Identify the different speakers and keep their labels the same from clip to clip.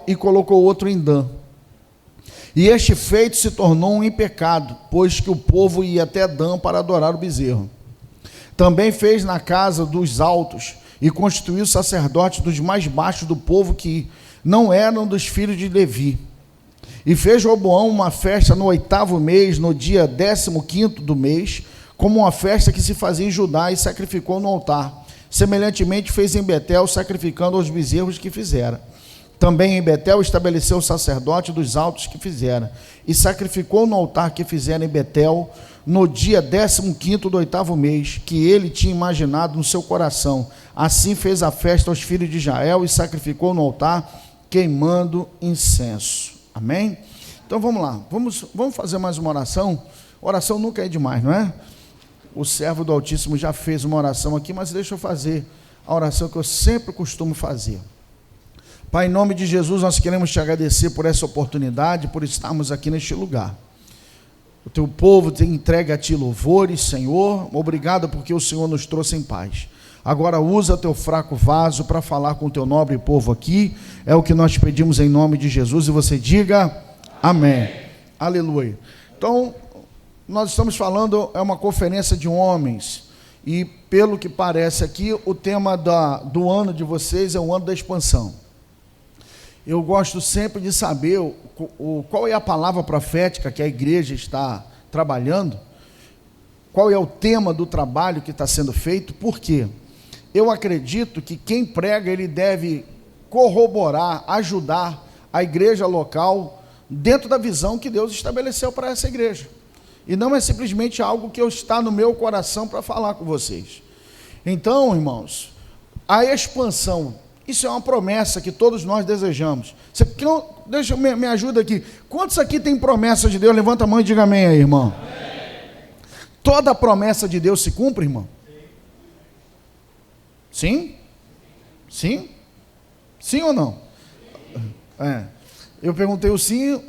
Speaker 1: e colocou outro em Dan. E este feito se tornou um pecado, pois que o povo ia até Dan para adorar o bezerro. Também fez na casa dos altos e constituiu sacerdotes dos mais baixos do povo, que não eram dos filhos de Levi. E fez Roboão uma festa no 8º mês, no dia 15º do mês, como uma festa que se fazia em Judá, e sacrificou no altar. Semelhantemente fez em Betel, sacrificando aos bezerros que fizera. Também em Betel estabeleceu o sacerdote dos altos que fizera, e sacrificou no altar que fizera em Betel, no dia 15º do 8º mês, que ele tinha imaginado no seu coração. Assim fez a festa aos filhos de Israel, e sacrificou no altar, queimando incenso. Amém? Então vamos lá, vamos fazer mais uma oração. Oração nunca é demais, não é? O servo do Altíssimo já fez uma oração aqui, mas deixa eu fazer a oração que eu sempre costumo fazer. Pai, em nome de Jesus, nós queremos te agradecer por essa oportunidade, por estarmos aqui neste lugar. O teu povo te entrega a ti louvores, Senhor. Obrigado porque o Senhor nos trouxe em paz. Agora usa teu fraco vaso para falar com o teu nobre povo aqui. É o que nós pedimos em nome de Jesus. E você diga amém. Aleluia. Então, nós estamos falando, é uma conferência de homens. E pelo que parece aqui, o tema do ano de vocês é o ano da expansão. Eu gosto sempre de saber qual é a palavra profética que a igreja está trabalhando, qual é o tema do trabalho que está sendo feito. Por quê? Eu acredito que quem prega, ele deve corroborar, ajudar a igreja local dentro da visão que Deus estabeleceu para essa igreja. E não é simplesmente algo que está no meu coração para falar com vocês. Então, irmãos, a expansão, isso é uma promessa que todos nós desejamos. Me ajuda aqui. Quantos aqui tem promessa de Deus? Levanta a mão e diga amém aí, irmão. Amém. Toda a promessa de Deus se cumpre, irmão? Sim? Sim? Sim ou não? É. Eu perguntei o sim,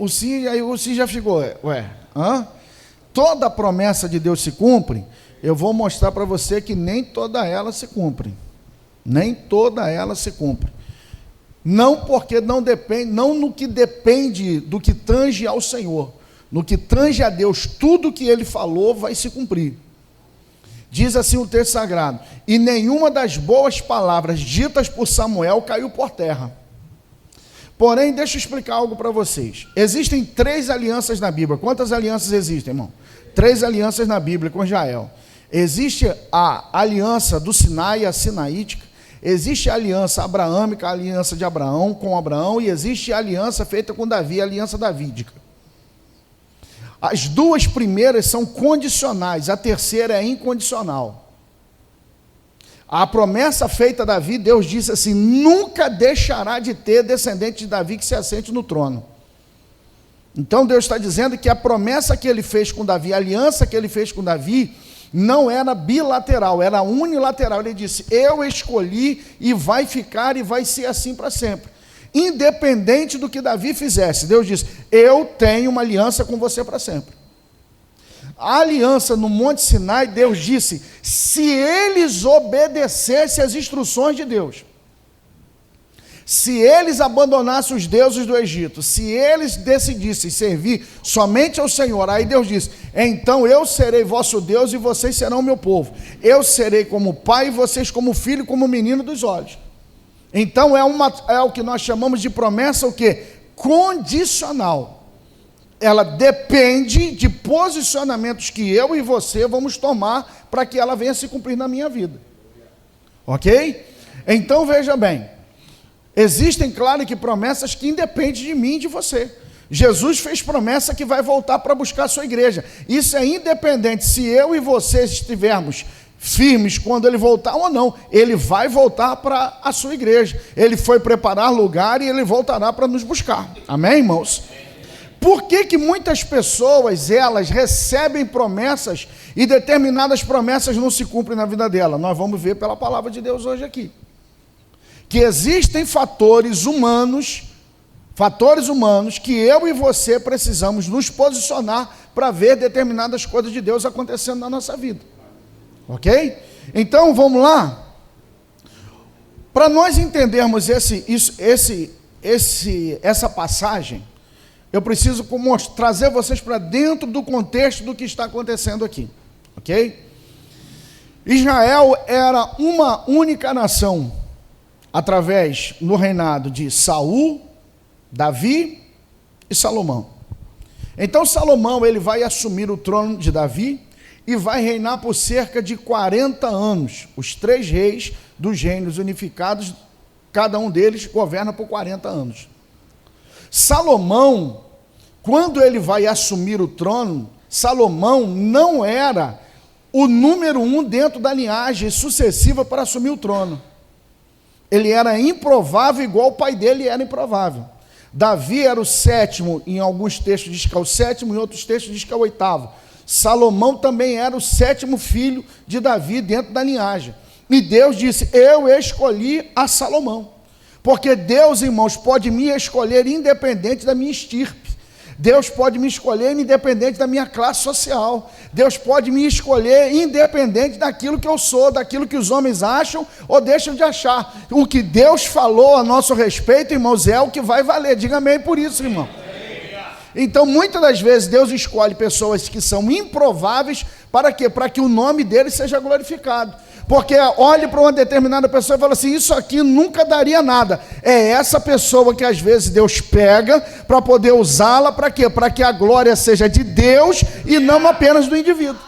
Speaker 1: e aí o sim já ficou. Toda a promessa de Deus se cumpre? Eu vou mostrar para você que nem toda ela se cumpre. Nem toda ela se cumpre. Não porque não depende, não no que depende do que tange ao Senhor. No que tange a Deus, tudo que Ele falou vai se cumprir. Diz assim o texto sagrado: e nenhuma das boas palavras ditas por Samuel caiu por terra. Porém, deixa eu explicar algo para vocês. Existem 3 alianças na Bíblia. Quantas alianças existem, irmão? 3 alianças na Bíblia com Israel. Existe a aliança do Sinai, a sinaítica. Existe a aliança abraâmica, a aliança de Abraão com Abraão. E existe a aliança feita com Davi, a aliança davídica. As 2 primeiras são condicionais, a terceira é incondicional. A promessa feita a Davi, Deus disse assim: nunca deixará de ter descendente de Davi que se assente no trono. Então Deus está dizendo que a promessa que ele fez com Davi, a aliança que ele fez com Davi, não era bilateral, era unilateral. Ele disse: eu escolhi e vai ficar e vai ser assim para sempre. Independente do que Davi fizesse, Deus disse: eu tenho uma aliança com você para sempre. A aliança no Monte Sinai, Deus disse: se eles obedecessem às instruções de Deus, se eles abandonassem os deuses do Egito, se eles decidissem servir somente ao Senhor, aí Deus disse: então eu serei vosso Deus e vocês serão meu povo. Eu serei como pai e vocês como filho, como menino dos olhos. Então é o que nós chamamos de promessa, o quê? Condicional. Ela depende de posicionamentos que eu e você vamos tomar para que ela venha se cumprir na minha vida. Ok? Então veja bem, existem, claro, que promessas que independem de mim e de você. Jesus fez promessa que vai voltar para buscar a sua igreja. Isso é independente se eu e você estivermos firmes quando ele voltar ou não. Ele vai voltar para a sua igreja. Ele foi preparar lugar e ele voltará para nos buscar. Amém, irmãos? Por que muitas pessoas, elas recebem promessas e determinadas promessas não se cumprem na vida dela? Nós vamos ver pela palavra de Deus hoje aqui. Que existem fatores humanos que eu e você precisamos nos posicionar para ver determinadas coisas de Deus acontecendo na nossa vida. Ok? Então vamos lá. Para nós entendermos essa passagem, eu preciso trazer vocês para dentro do contexto do que está acontecendo aqui, ok? Israel era uma única nação, através no reinado de Saul, Davi e Salomão. Então Salomão, ele vai assumir o trono de Davi e vai reinar por cerca de 40 anos. Os 3 reis dos reinos unificados, cada um deles governa por 40 anos. Salomão, quando ele vai assumir o trono, Salomão não era o número 1 dentro da linhagem sucessiva para assumir o trono. Ele era improvável, igual o pai dele era improvável. Davi era o 7º, em alguns textos diz que é o 7º, em outros textos diz que é o 8º. Salomão também era o 7º filho de Davi dentro da linhagem. E Deus disse, eu escolhi a Salomão. Porque Deus, irmãos, pode me escolher independente da minha estirpe. Deus pode me escolher independente da minha classe social. Deus pode me escolher independente daquilo que eu sou, daquilo que os homens acham ou deixam de achar. O que Deus falou a nosso respeito, irmãos, é o que vai valer. Diga amém por isso, irmão. Então, muitas das vezes, Deus escolhe pessoas que são improváveis, para quê? Para que o nome dele seja glorificado. Porque olhe para uma determinada pessoa e fala assim, isso aqui nunca daria nada. É essa pessoa que às vezes Deus pega para poder usá-la, para quê? Para que a glória seja de Deus e não apenas do indivíduo.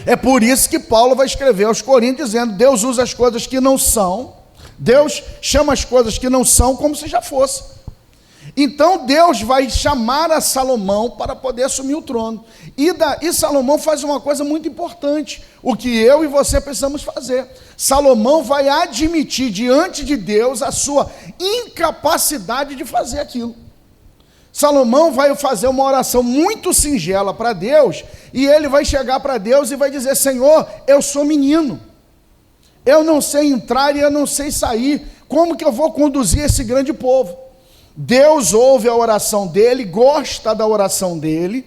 Speaker 1: É por isso que Paulo vai escrever aos Coríntios dizendo, Deus usa as coisas que não são, Deus chama as coisas que não são como se já fosse. Então Deus vai chamar a Salomão para poder assumir o trono. E Salomão faz uma coisa muito importante, o que eu e você precisamos fazer. Salomão vai admitir diante de Deus a sua incapacidade de fazer aquilo. Salomão vai fazer uma oração muito singela para Deus, e ele vai chegar para Deus e vai dizer, Senhor, eu sou menino, eu não sei entrar e eu não sei sair, como que eu vou conduzir esse grande povo? Deus ouve a oração dele, gosta da oração dele,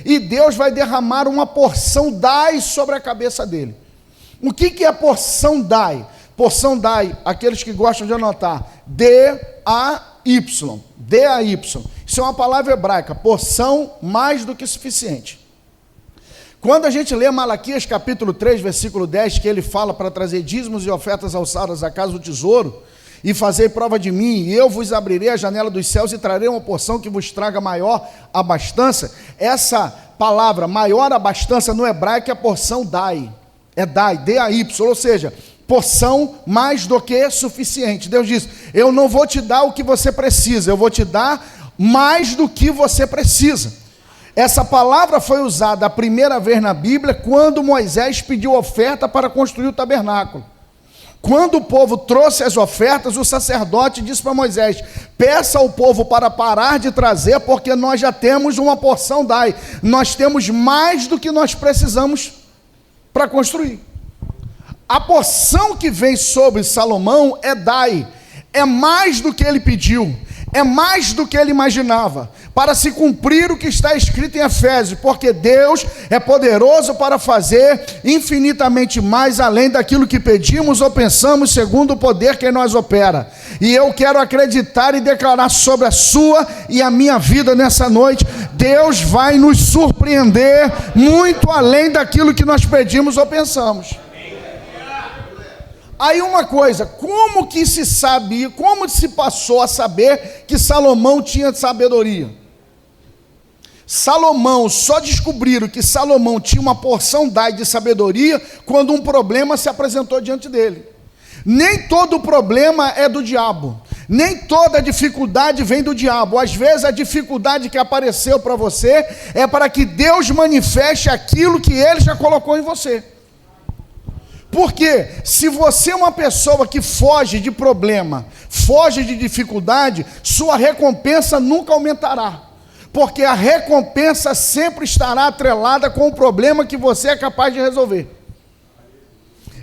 Speaker 1: e Deus vai derramar uma porção dai sobre a cabeça dele. O que é porção dai? Porção dai, aqueles que gostam de anotar, D-A-Y, D-A-Y, isso é uma palavra hebraica, porção mais do que suficiente. Quando a gente lê Malaquias capítulo 3, versículo 10, que ele fala para trazer dízimos e ofertas alçadas à casa do tesouro, e fazei prova de mim, e eu vos abrirei a janela dos céus e trarei uma porção que vos traga maior abastança. Essa palavra, maior abastança, no hebraico é a porção dai, é dai, D-A-Y, ou seja, porção mais do que suficiente. Deus diz, eu não vou te dar o que você precisa, eu vou te dar mais do que você precisa. Essa palavra foi usada a primeira vez na Bíblia, quando Moisés pediu oferta para construir o tabernáculo. Quando o povo trouxe as ofertas, o sacerdote disse para Moisés, peça ao povo para parar de trazer, porque nós já temos uma porção dai, nós temos mais do que nós precisamos para construir. A porção que vem sobre Salomão é dai, é mais do que ele pediu, é mais do que ele imaginava, para se cumprir o que está escrito em Efésios, porque Deus é poderoso para fazer infinitamente mais além daquilo que pedimos ou pensamos, segundo o poder que em nós opera. E eu quero acreditar e declarar sobre a sua e a minha vida nessa noite, Deus vai nos surpreender muito além daquilo que nós pedimos ou pensamos. Aí uma coisa, como que se sabe, como se passou a saber que Salomão tinha sabedoria? Salomão, só descobriram que Salomão tinha uma porção dai de sabedoria quando um problema se apresentou diante dele. Nem todo problema é do diabo, nem toda dificuldade vem do diabo. Às vezes a dificuldade que apareceu para você é para que Deus manifeste aquilo que Ele já colocou em você. Porque se você é uma pessoa que foge de problema, foge de dificuldade, sua recompensa nunca aumentará. Porque a recompensa sempre estará atrelada com o problema que você é capaz de resolver.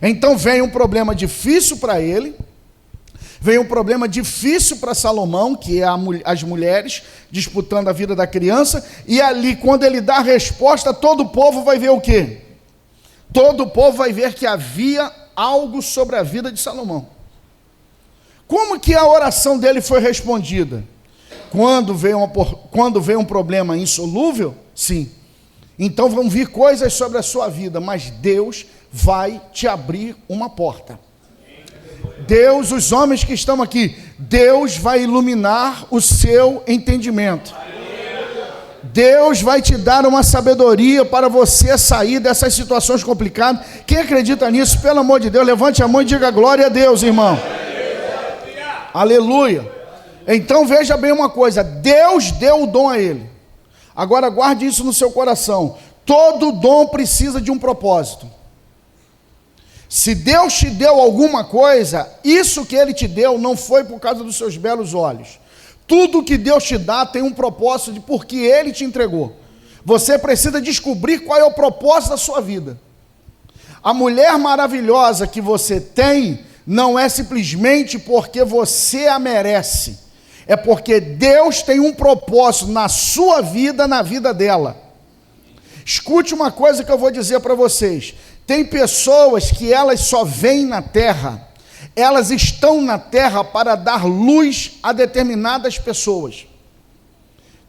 Speaker 1: Então vem um problema difícil para ele, vem um problema difícil para Salomão, que é as mulheres disputando a vida da criança, e ali quando ele dá a resposta, todo o povo vai ver o quê? Todo o povo vai ver que havia algo sobre a vida de Salomão. Como que a oração dele foi respondida? Quando veio um problema insolúvel? Sim. Então vão vir coisas sobre a sua vida, mas Deus vai te abrir uma porta. Deus, os homens que estão aqui, Deus vai iluminar o seu entendimento. Deus vai te dar uma sabedoria para você sair dessas situações complicadas. Quem acredita nisso, pelo amor de Deus, levante a mão e diga glória a Deus, irmão. Aleluia. Então veja bem uma coisa, Deus deu o dom a ele. Agora guarde isso no seu coração. Todo dom precisa de um propósito. Se Deus te deu alguma coisa, isso que Ele te deu não foi por causa dos seus belos olhos. Tudo que Deus te dá tem um propósito de por que Ele te entregou. Você precisa descobrir qual é o propósito da sua vida. A mulher maravilhosa que você tem não é simplesmente porque você a merece. É porque Deus tem um propósito na sua vida, na vida dela. Escute uma coisa que eu vou dizer para vocês. Tem pessoas que elas só vêm na terra, elas estão na terra para dar luz a determinadas pessoas.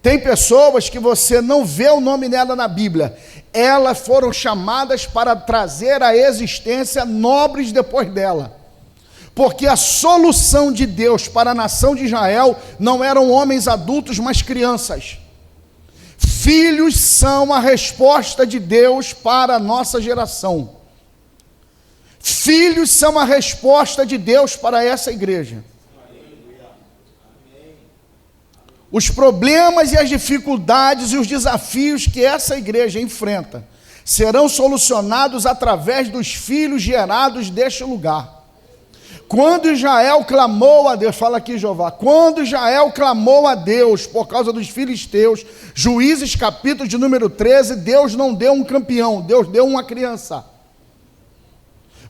Speaker 1: Tem pessoas que você não vê o nome dela na Bíblia, elas foram chamadas para trazer à existência nobres depois dela. Porque a solução de Deus para a nação de Israel não eram homens adultos, mas crianças. Filhos são a resposta de Deus para a nossa geração. Filhos são a resposta de Deus para essa igreja. Os problemas e as dificuldades e os desafios que essa igreja enfrenta serão solucionados através dos filhos gerados deste lugar. Quando Israel clamou a Deus, fala aqui Jeová, quando Israel clamou a Deus por causa dos filisteus, Juízes capítulo de número 13, Deus não deu um campeão, Deus deu uma criança.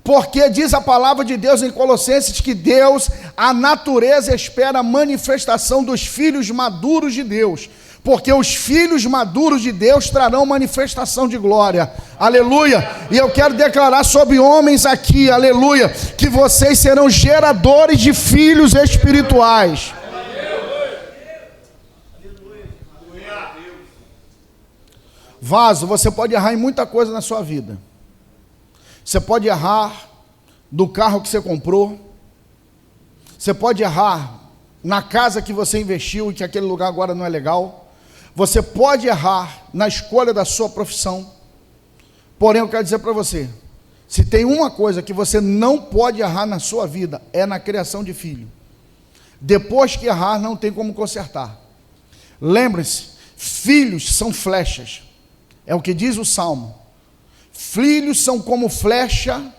Speaker 1: Porque diz a palavra de Deus em Colossenses que Deus, a natureza espera a manifestação dos filhos maduros de Deus. Porque os filhos maduros de Deus trarão manifestação de glória, aleluia, e eu quero declarar sobre homens aqui, aleluia, que vocês serão geradores de filhos espirituais. Vaso, você pode errar em muita coisa na sua vida, você pode errar do carro que você comprou, você pode errar na casa que você investiu e que aquele lugar agora não é legal. Você pode errar na escolha da sua profissão, porém eu quero dizer para você, se tem uma coisa que você não pode errar na sua vida, é na criação de filho. Depois que errar, não tem como consertar. Lembre-se, filhos são flechas, é o que diz o Salmo. Filhos são como flecha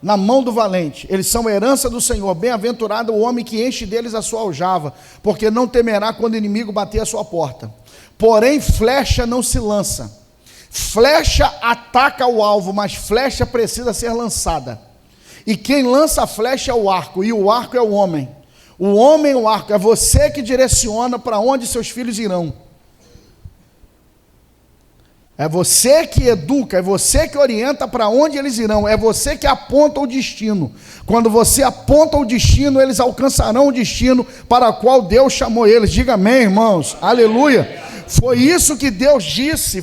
Speaker 1: na mão do valente, eles são herança do Senhor. Bem-aventurado o homem que enche deles a sua aljava, porque não temerá quando o inimigo bater a sua porta. Porém, flecha não se lança. Flecha ataca o alvo, mas flecha precisa ser lançada. E quem lança a flecha é o arco, e o arco é o homem. O homem, o arco, é você que direciona para onde seus filhos irão. É você que educa, é você que orienta para onde eles irão, é você que aponta o destino. Quando você aponta o destino, eles alcançarão o destino para o qual Deus chamou eles. Diga amém, irmãos, aleluia. Foi isso que Deus disse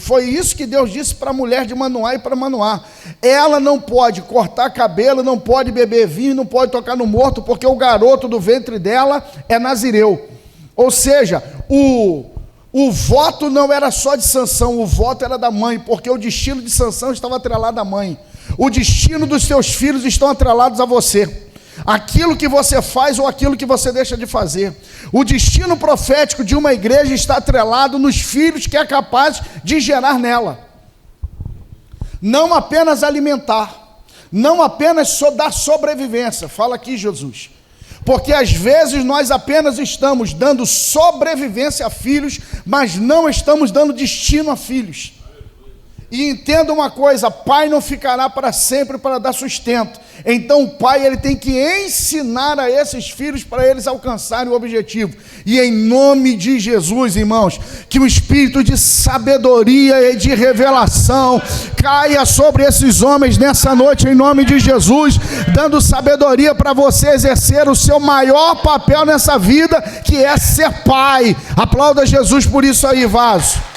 Speaker 1: para a mulher de Manoá e para Manoá. Ela não pode cortar cabelo, não pode beber vinho, não pode tocar no morto, porque o garoto do ventre dela é nazireu. Ou seja, o voto não era só de Sansão, o voto era da mãe, porque o destino de Sansão estava atrelado à mãe. O destino dos seus filhos estão atrelados a você. Aquilo que você faz ou aquilo que você deixa de fazer. O destino profético de uma igreja está atrelado nos filhos que é capaz de gerar nela. Não apenas alimentar, não apenas dar sobrevivência. Fala aqui, Jesus. Porque às vezes nós apenas estamos dando sobrevivência a filhos, mas não estamos dando destino a filhos. E entenda uma coisa, pai não ficará para sempre para dar sustento. Então o pai, ele tem que ensinar a esses filhos para eles alcançarem o objetivo. E em nome de Jesus, irmãos, que o espírito de sabedoria e de revelação caia sobre esses homens nessa noite, em nome de Jesus, dando sabedoria para você exercer o seu maior papel nessa vida, que é ser pai. Aplauda Jesus por isso aí, vaso.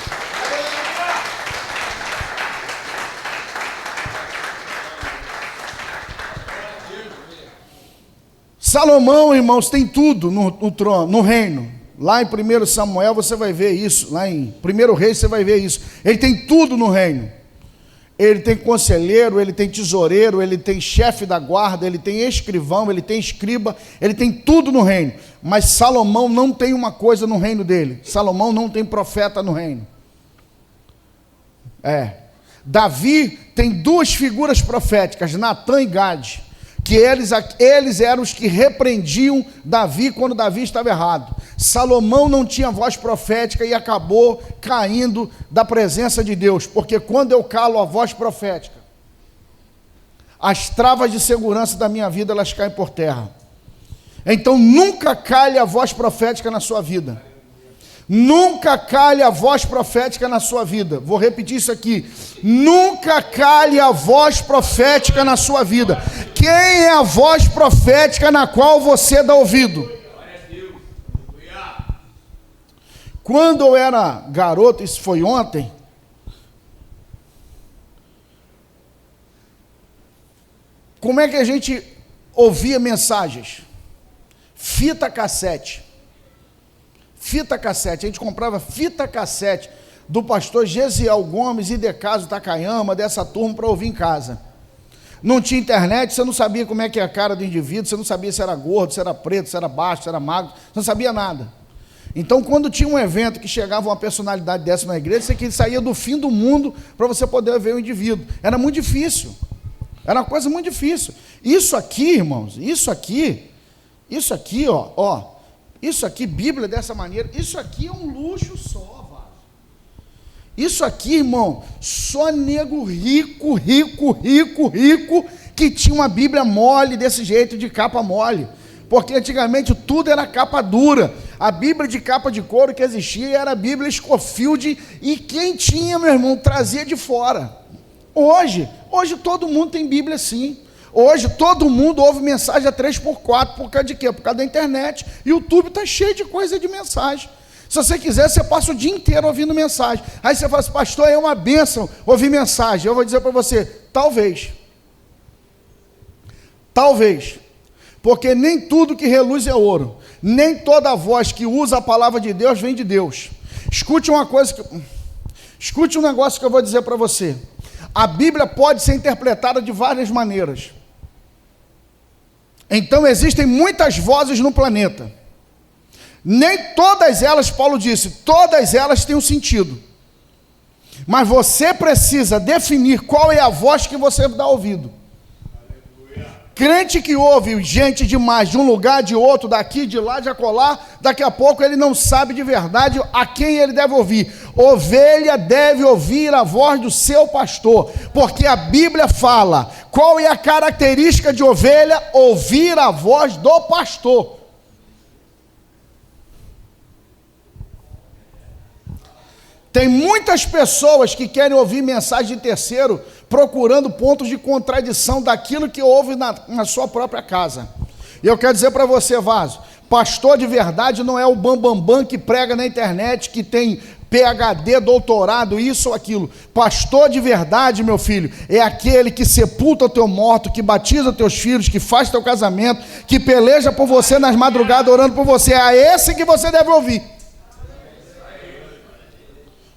Speaker 1: Salomão, irmãos, tem tudo no trono, no reino. Lá em 1 Samuel você vai ver isso, lá em 1 Reis você vai ver isso. Ele tem tudo no reino. Ele tem conselheiro, ele tem tesoureiro, ele tem chefe da guarda, ele tem escrivão, ele tem escriba, ele tem tudo no reino. Mas Salomão não tem uma coisa no reino dele. Salomão não tem profeta no reino. Davi tem duas figuras proféticas, Natã e Gade, que eles eram os que repreendiam Davi quando Davi estava errado. Salomão não tinha voz profética e acabou caindo da presença de Deus, porque quando eu calo a voz profética, as travas de segurança da minha vida, elas caem por terra. Então nunca cale a voz profética na sua vida. Nunca cale a voz profética na sua vida. Vou repetir isso aqui. Nunca cale a voz profética na sua vida. Quem é a voz profética na qual você dá ouvido? Quando eu era garoto, isso foi ontem, como é que a gente ouvia mensagens? Fita cassete. Fita cassete, a gente comprava fita cassete do pastor Gesiel Gomes e Decaso Takayama, dessa turma, para ouvir em casa. Não tinha internet, você não sabia como é que é a cara do indivíduo, você não sabia se era gordo, se era preto, se era baixo, se era magro, você não sabia nada. Então, quando tinha um evento que chegava uma personalidade dessa na igreja, você saía do fim do mundo para você poder ver o indivíduo. Era muito difícil, era uma coisa muito difícil. Isso aqui, irmãos, isso aqui, ó, isso aqui, Bíblia dessa maneira, isso aqui é um luxo só, vaso. Isso aqui, irmão, só nego rico, que tinha uma Bíblia mole desse jeito, de capa mole. Porque antigamente tudo era capa dura. A Bíblia de capa de couro que existia era a Bíblia Scofield, e quem tinha, meu irmão, trazia de fora. Hoje todo mundo tem Bíblia assim. Hoje todo mundo ouve mensagem a 3x4, por causa de quê? Por causa da internet. YouTube está cheio de coisa de mensagem. Se você quiser, você passa o dia inteiro ouvindo mensagem. Aí você fala assim, pastor, é uma bênção ouvir mensagem. Eu vou dizer para você, talvez. Porque nem tudo que reluz é ouro. Nem toda voz que usa a palavra de Deus vem de Deus. Escute um negócio que eu vou dizer para você. A Bíblia pode ser interpretada de várias maneiras. Então existem muitas vozes no planeta. Nem todas elas, Paulo disse, todas elas têm um sentido. Mas você precisa definir qual é a voz que você dá ouvido. Crente que ouve gente demais, de um lugar, de outro, daqui, de lá, de acolá, daqui a pouco ele não sabe de verdade a quem ele deve ouvir. Ovelha deve ouvir a voz do seu pastor, porque a Bíblia fala, qual é a característica de ovelha? Ouvir a voz do pastor. Tem muitas pessoas que querem ouvir mensagem de terceiro, procurando pontos de contradição daquilo que ouve na sua própria casa. E eu quero dizer para você, vaso, pastor de verdade não é o bambambam que prega na internet, que tem PhD, doutorado, isso ou aquilo. Pastor de verdade, meu filho, é aquele que sepulta o teu morto, que batiza teus filhos, que faz teu casamento, que peleja por você nas madrugadas, orando por você. É esse que você deve ouvir.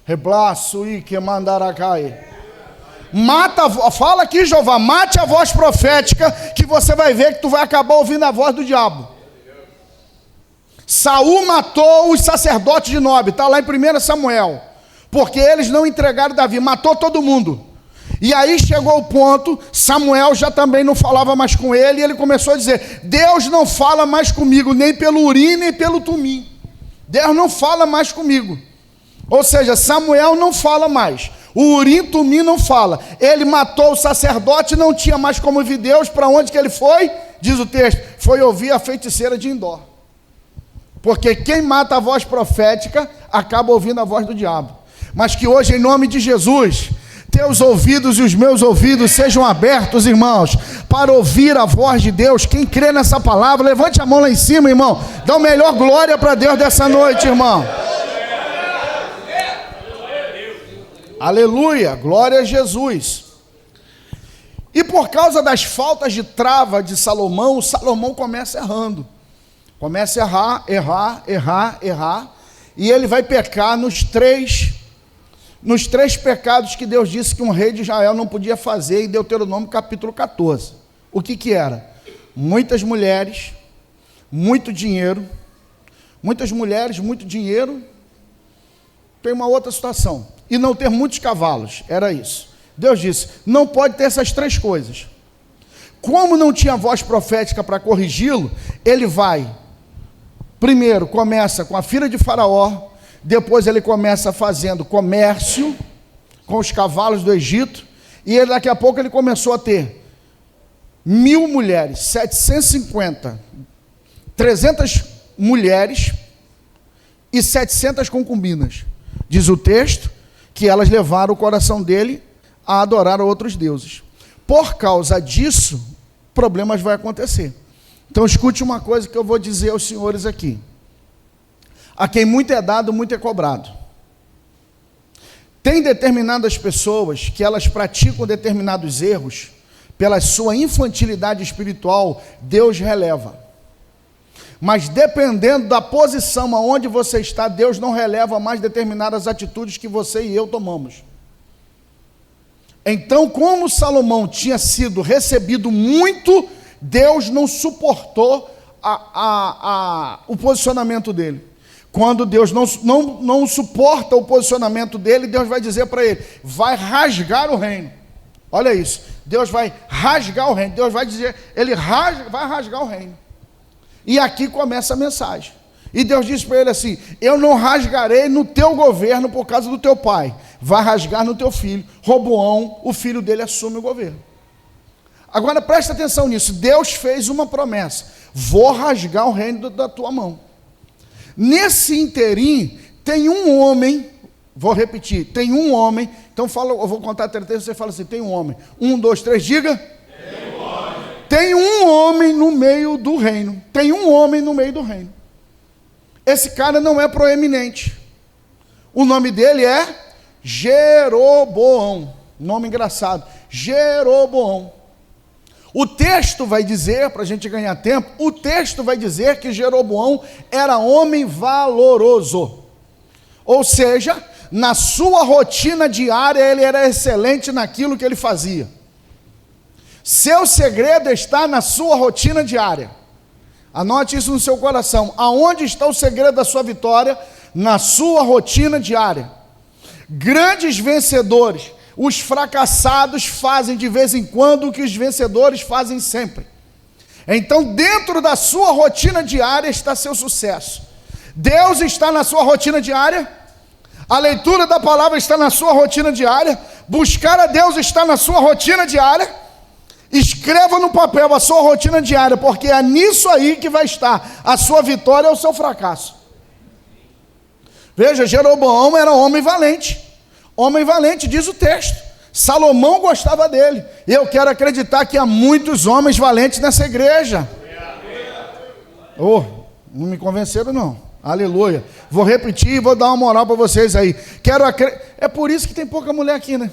Speaker 1: Reblaço e que mandará cair. Fala aqui, Jeová, mate a voz profética, que você vai ver que tu vai acabar ouvindo a voz do diabo. Saul matou os sacerdotes de Nob, está lá em 1 Samuel, porque eles não entregaram Davi, matou todo mundo. E aí chegou o ponto, Samuel já também não falava mais com ele, e ele começou a dizer, Deus não fala mais comigo, nem pelo Urim, nem pelo Tumim. Deus não fala mais comigo. Ou seja, Samuel não fala mais. O Urim Tumim não fala. Ele matou o sacerdote, não tinha mais como ouvir Deus. Para onde que ele foi? Diz o texto, foi ouvir a feiticeira de Endor. Porque quem mata a voz profética, acaba ouvindo a voz do diabo. Mas que hoje, em nome de Jesus, teus ouvidos e os meus ouvidos sejam abertos, irmãos, para ouvir a voz de Deus. Quem crê nessa palavra, levante a mão lá em cima, irmão. Dá o melhor glória para Deus dessa noite, irmão. Aleluia, glória a Jesus. E por causa das faltas de trava de Salomão, Salomão começa errando. Começa a errar, e ele vai pecar nos três pecados que Deus disse que um rei de Israel não podia fazer, em Deuteronômio capítulo 14. O que era? Muitas mulheres, muito dinheiro. Muitas mulheres, muito dinheiro. Tem uma outra situação. E não ter muitos cavalos, era isso. Deus disse, não pode ter essas três coisas. Como não tinha voz profética para corrigi-lo, ele vai, primeiro começa com a filha de Faraó, depois ele começa fazendo comércio com os cavalos do Egito, e daqui a pouco ele começou a ter 1000 mulheres, 750, 300 mulheres e 700 concubinas. Diz o texto que elas levaram o coração dele a adorar a outros deuses. Por causa disso, problemas vão acontecer. Então escute uma coisa que eu vou dizer aos senhores aqui. A quem muito é dado, muito é cobrado. Tem determinadas pessoas que elas praticam determinados erros, pela sua infantilidade espiritual, Deus releva. Mas dependendo da posição aonde você está, Deus não releva mais determinadas atitudes que você e eu tomamos. Então, como Salomão tinha sido recebido muito, Deus não suportou o posicionamento dele. Quando Deus não suporta o posicionamento dele, Deus vai dizer para ele, vai rasgar o reino. Olha isso, Deus vai rasgar o reino. Deus vai dizer, vai rasgar o reino. E aqui começa a mensagem. E Deus diz para ele assim, eu não rasgarei no teu governo por causa do teu pai, vai rasgar no teu filho. Roboão, o filho dele, assume o governo. Agora presta atenção nisso, Deus fez uma promessa, vou rasgar o reino da tua mão. Nesse interim, tem um homem, vou repetir, tem um homem, então eu vou contar até 3, você fala assim, tem um homem. 1, 2, 3, diga. Tem um homem no meio do reino. Tem um homem no meio do reino. Esse cara não é proeminente. O nome dele é Jeroboão. Nome engraçado. Jeroboão. O texto vai dizer, para a gente ganhar tempo, o texto vai dizer que Jeroboão era homem valoroso. Ou seja, na sua rotina diária, ele era excelente naquilo que ele fazia. Seu segredo está na sua rotina diária. Anote isso no seu coração. Aonde está o segredo da sua vitória? Na sua rotina diária. Grandes vencedores, os fracassados fazem de vez em quando o que os vencedores fazem sempre. Então, dentro da sua rotina diária está seu sucesso. Deus está na sua rotina diária. A leitura da palavra está na sua rotina diária. Buscar a Deus está na sua rotina diária. Escreva no papel a sua rotina diária, porque é nisso aí que vai estar a sua vitória ou o seu fracasso. Veja, Jeroboão era homem valente. Homem valente, diz o texto. Salomão gostava dele. E eu quero acreditar que há muitos homens valentes nessa igreja. Oh, não me convenceram não. Aleluia. Vou repetir e vou dar uma moral para vocês aí. É por isso que tem pouca mulher aqui, né?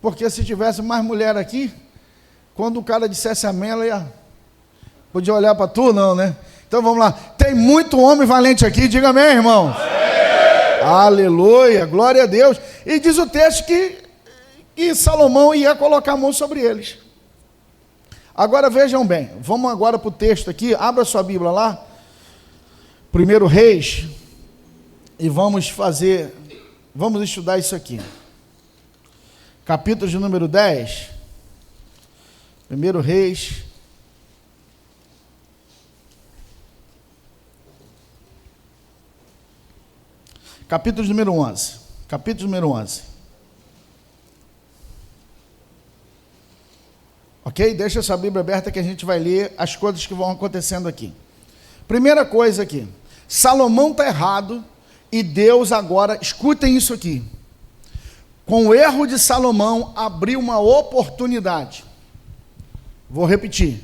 Speaker 1: Porque se tivesse mais mulher aqui, quando o cara dissesse amém, ela ia... Podia olhar para tu, não, né? Então vamos lá. Tem muito homem valente aqui, diga amém, irmãos. Aleluia, glória a Deus. E diz o texto que Salomão ia colocar a mão sobre eles. Agora vejam bem, vamos agora para o texto aqui, abra sua Bíblia lá, 1 Reis, e vamos estudar isso aqui. Capítulo de número 10, 1 Reis, capítulo número 11. Capítulo número 11. Ok? Deixa essa Bíblia aberta que a gente vai ler as coisas que vão acontecendo aqui. Primeira coisa aqui. Salomão está errado e Deus agora, escutem isso aqui. Com o erro de Salomão, abriu uma oportunidade. Vou repetir.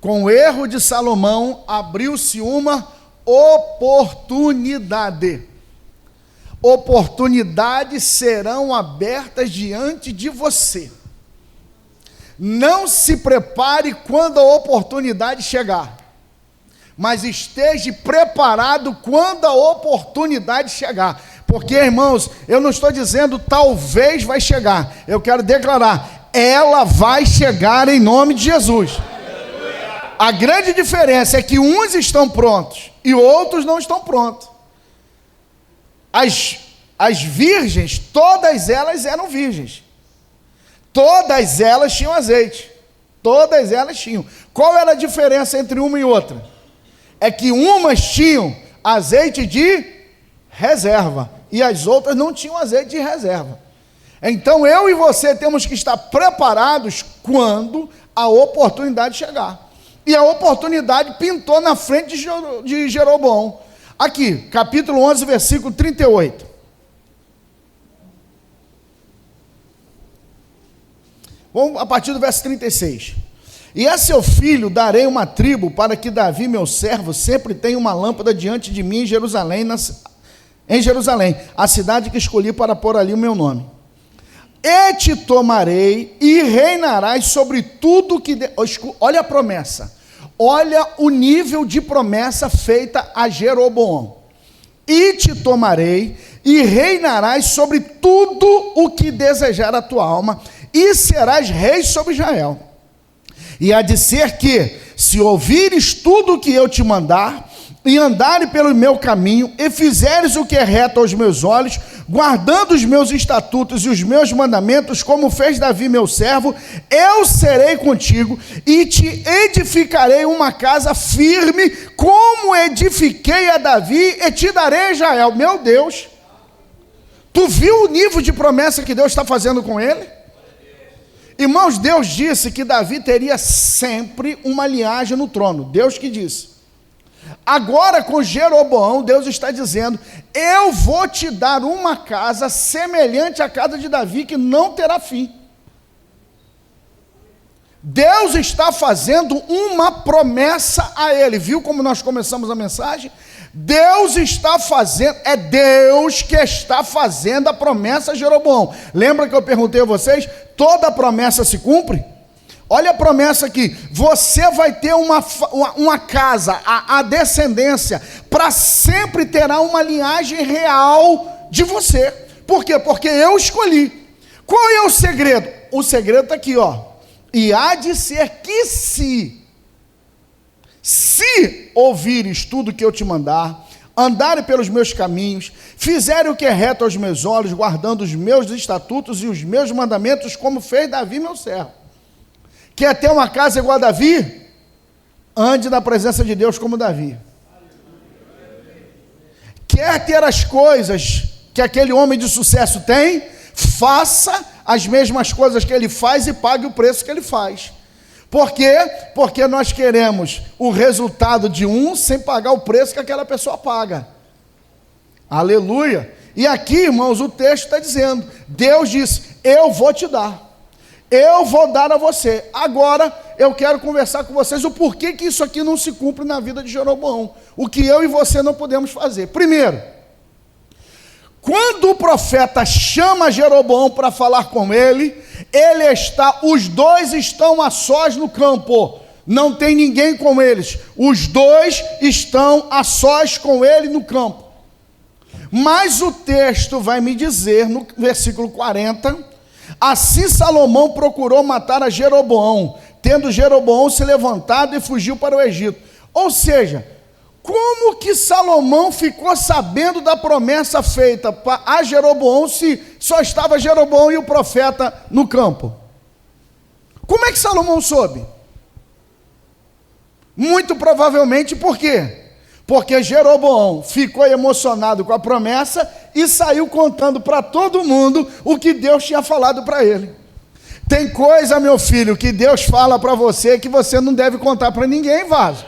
Speaker 1: Com o erro de Salomão, abriu-se uma oportunidade. Oportunidades serão abertas diante de você. Não se prepare quando a oportunidade chegar, mas esteja preparado quando a oportunidade chegar. Porque, irmãos, eu não estou dizendo talvez vai chegar, eu quero declarar, ela vai chegar em nome de Jesus. A grande diferença é que uns estão prontos e outros não estão prontos. As virgens, todas elas eram virgens. Todas elas tinham azeite. Todas elas tinham. Qual era a diferença entre uma e outra? É que umas tinham azeite de reserva e as outras não tinham azeite de reserva. Então eu e você temos que estar preparados quando a oportunidade chegar. E a oportunidade pintou na frente de Jeroboão. Aqui, capítulo 11, versículo 38. Vamos a partir do verso 36. E a seu filho darei uma tribo, para que Davi, meu servo, sempre tenha uma lâmpada diante de mim em Jerusalém, a cidade que escolhi para pôr ali o meu nome. E te tomarei e reinarás sobre tudo que... Olha a promessa. Olha o nível de promessa feita a Jeroboão. E te tomarei e reinarás sobre tudo o que desejar a tua alma, e serás rei sobre Israel. E há de ser que, se ouvires tudo o que eu te mandar, e andares pelo meu caminho, e fizeres o que é reto aos meus olhos, guardando os meus estatutos e os meus mandamentos, como fez Davi meu servo, eu serei contigo, e te edificarei uma casa firme, como edifiquei a Davi, e te darei a Israel. Meu Deus! Tu viu o nível de promessa que Deus está fazendo com ele? Irmãos, Deus disse que Davi teria sempre uma linhagem no trono. Deus que disse. Agora com Jeroboão, Deus está dizendo, eu vou te dar uma casa semelhante à casa de Davi, que não terá fim. Deus está fazendo uma promessa a ele. Viu como nós começamos a mensagem? Deus está fazendo, é Deus que está fazendo a promessa a Jeroboão. Lembra que eu perguntei a vocês, toda promessa se cumpre? Olha a promessa aqui, você vai ter uma casa, a descendência, para sempre terá uma linhagem real de você. Por quê? Porque eu escolhi. Qual é o segredo? O segredo está aqui, ó. E há de ser que se ouvires tudo que eu te mandar, andarem pelos meus caminhos, fizerem o que é reto aos meus olhos, guardando os meus estatutos e os meus mandamentos, como fez Davi meu servo. Quer ter uma casa igual a Davi? Ande na presença de Deus como Davi. Quer ter as coisas que aquele homem de sucesso tem? Faça as mesmas coisas que ele faz e pague o preço que ele faz. Por quê? Porque nós queremos o resultado de um sem pagar o preço que aquela pessoa paga. Aleluia! E aqui, irmãos, o texto está dizendo, Deus disse, eu vou te dar. Eu vou dar a você. Agora, eu quero conversar com vocês o porquê que isso aqui não se cumpre na vida de Jeroboão. O que eu e você não podemos fazer. Primeiro, quando o profeta chama Jeroboão para falar com ele, os dois estão a sós no campo, não tem ninguém com eles, os dois estão a sós com ele no campo. Mas o texto vai me dizer, no versículo 40, assim Salomão procurou matar a Jeroboão, tendo Jeroboão se levantado e fugiu para o Egito. Ou seja, como que Salomão ficou sabendo da promessa feita a Jeroboão se só estava Jeroboão e o profeta no campo? Como é que Salomão soube? Muito provavelmente por quê? Porque Jeroboão ficou emocionado com a promessa e saiu contando para todo mundo o que Deus tinha falado para ele. Tem coisa, meu filho, que Deus fala para você que você não deve contar para ninguém, vaso.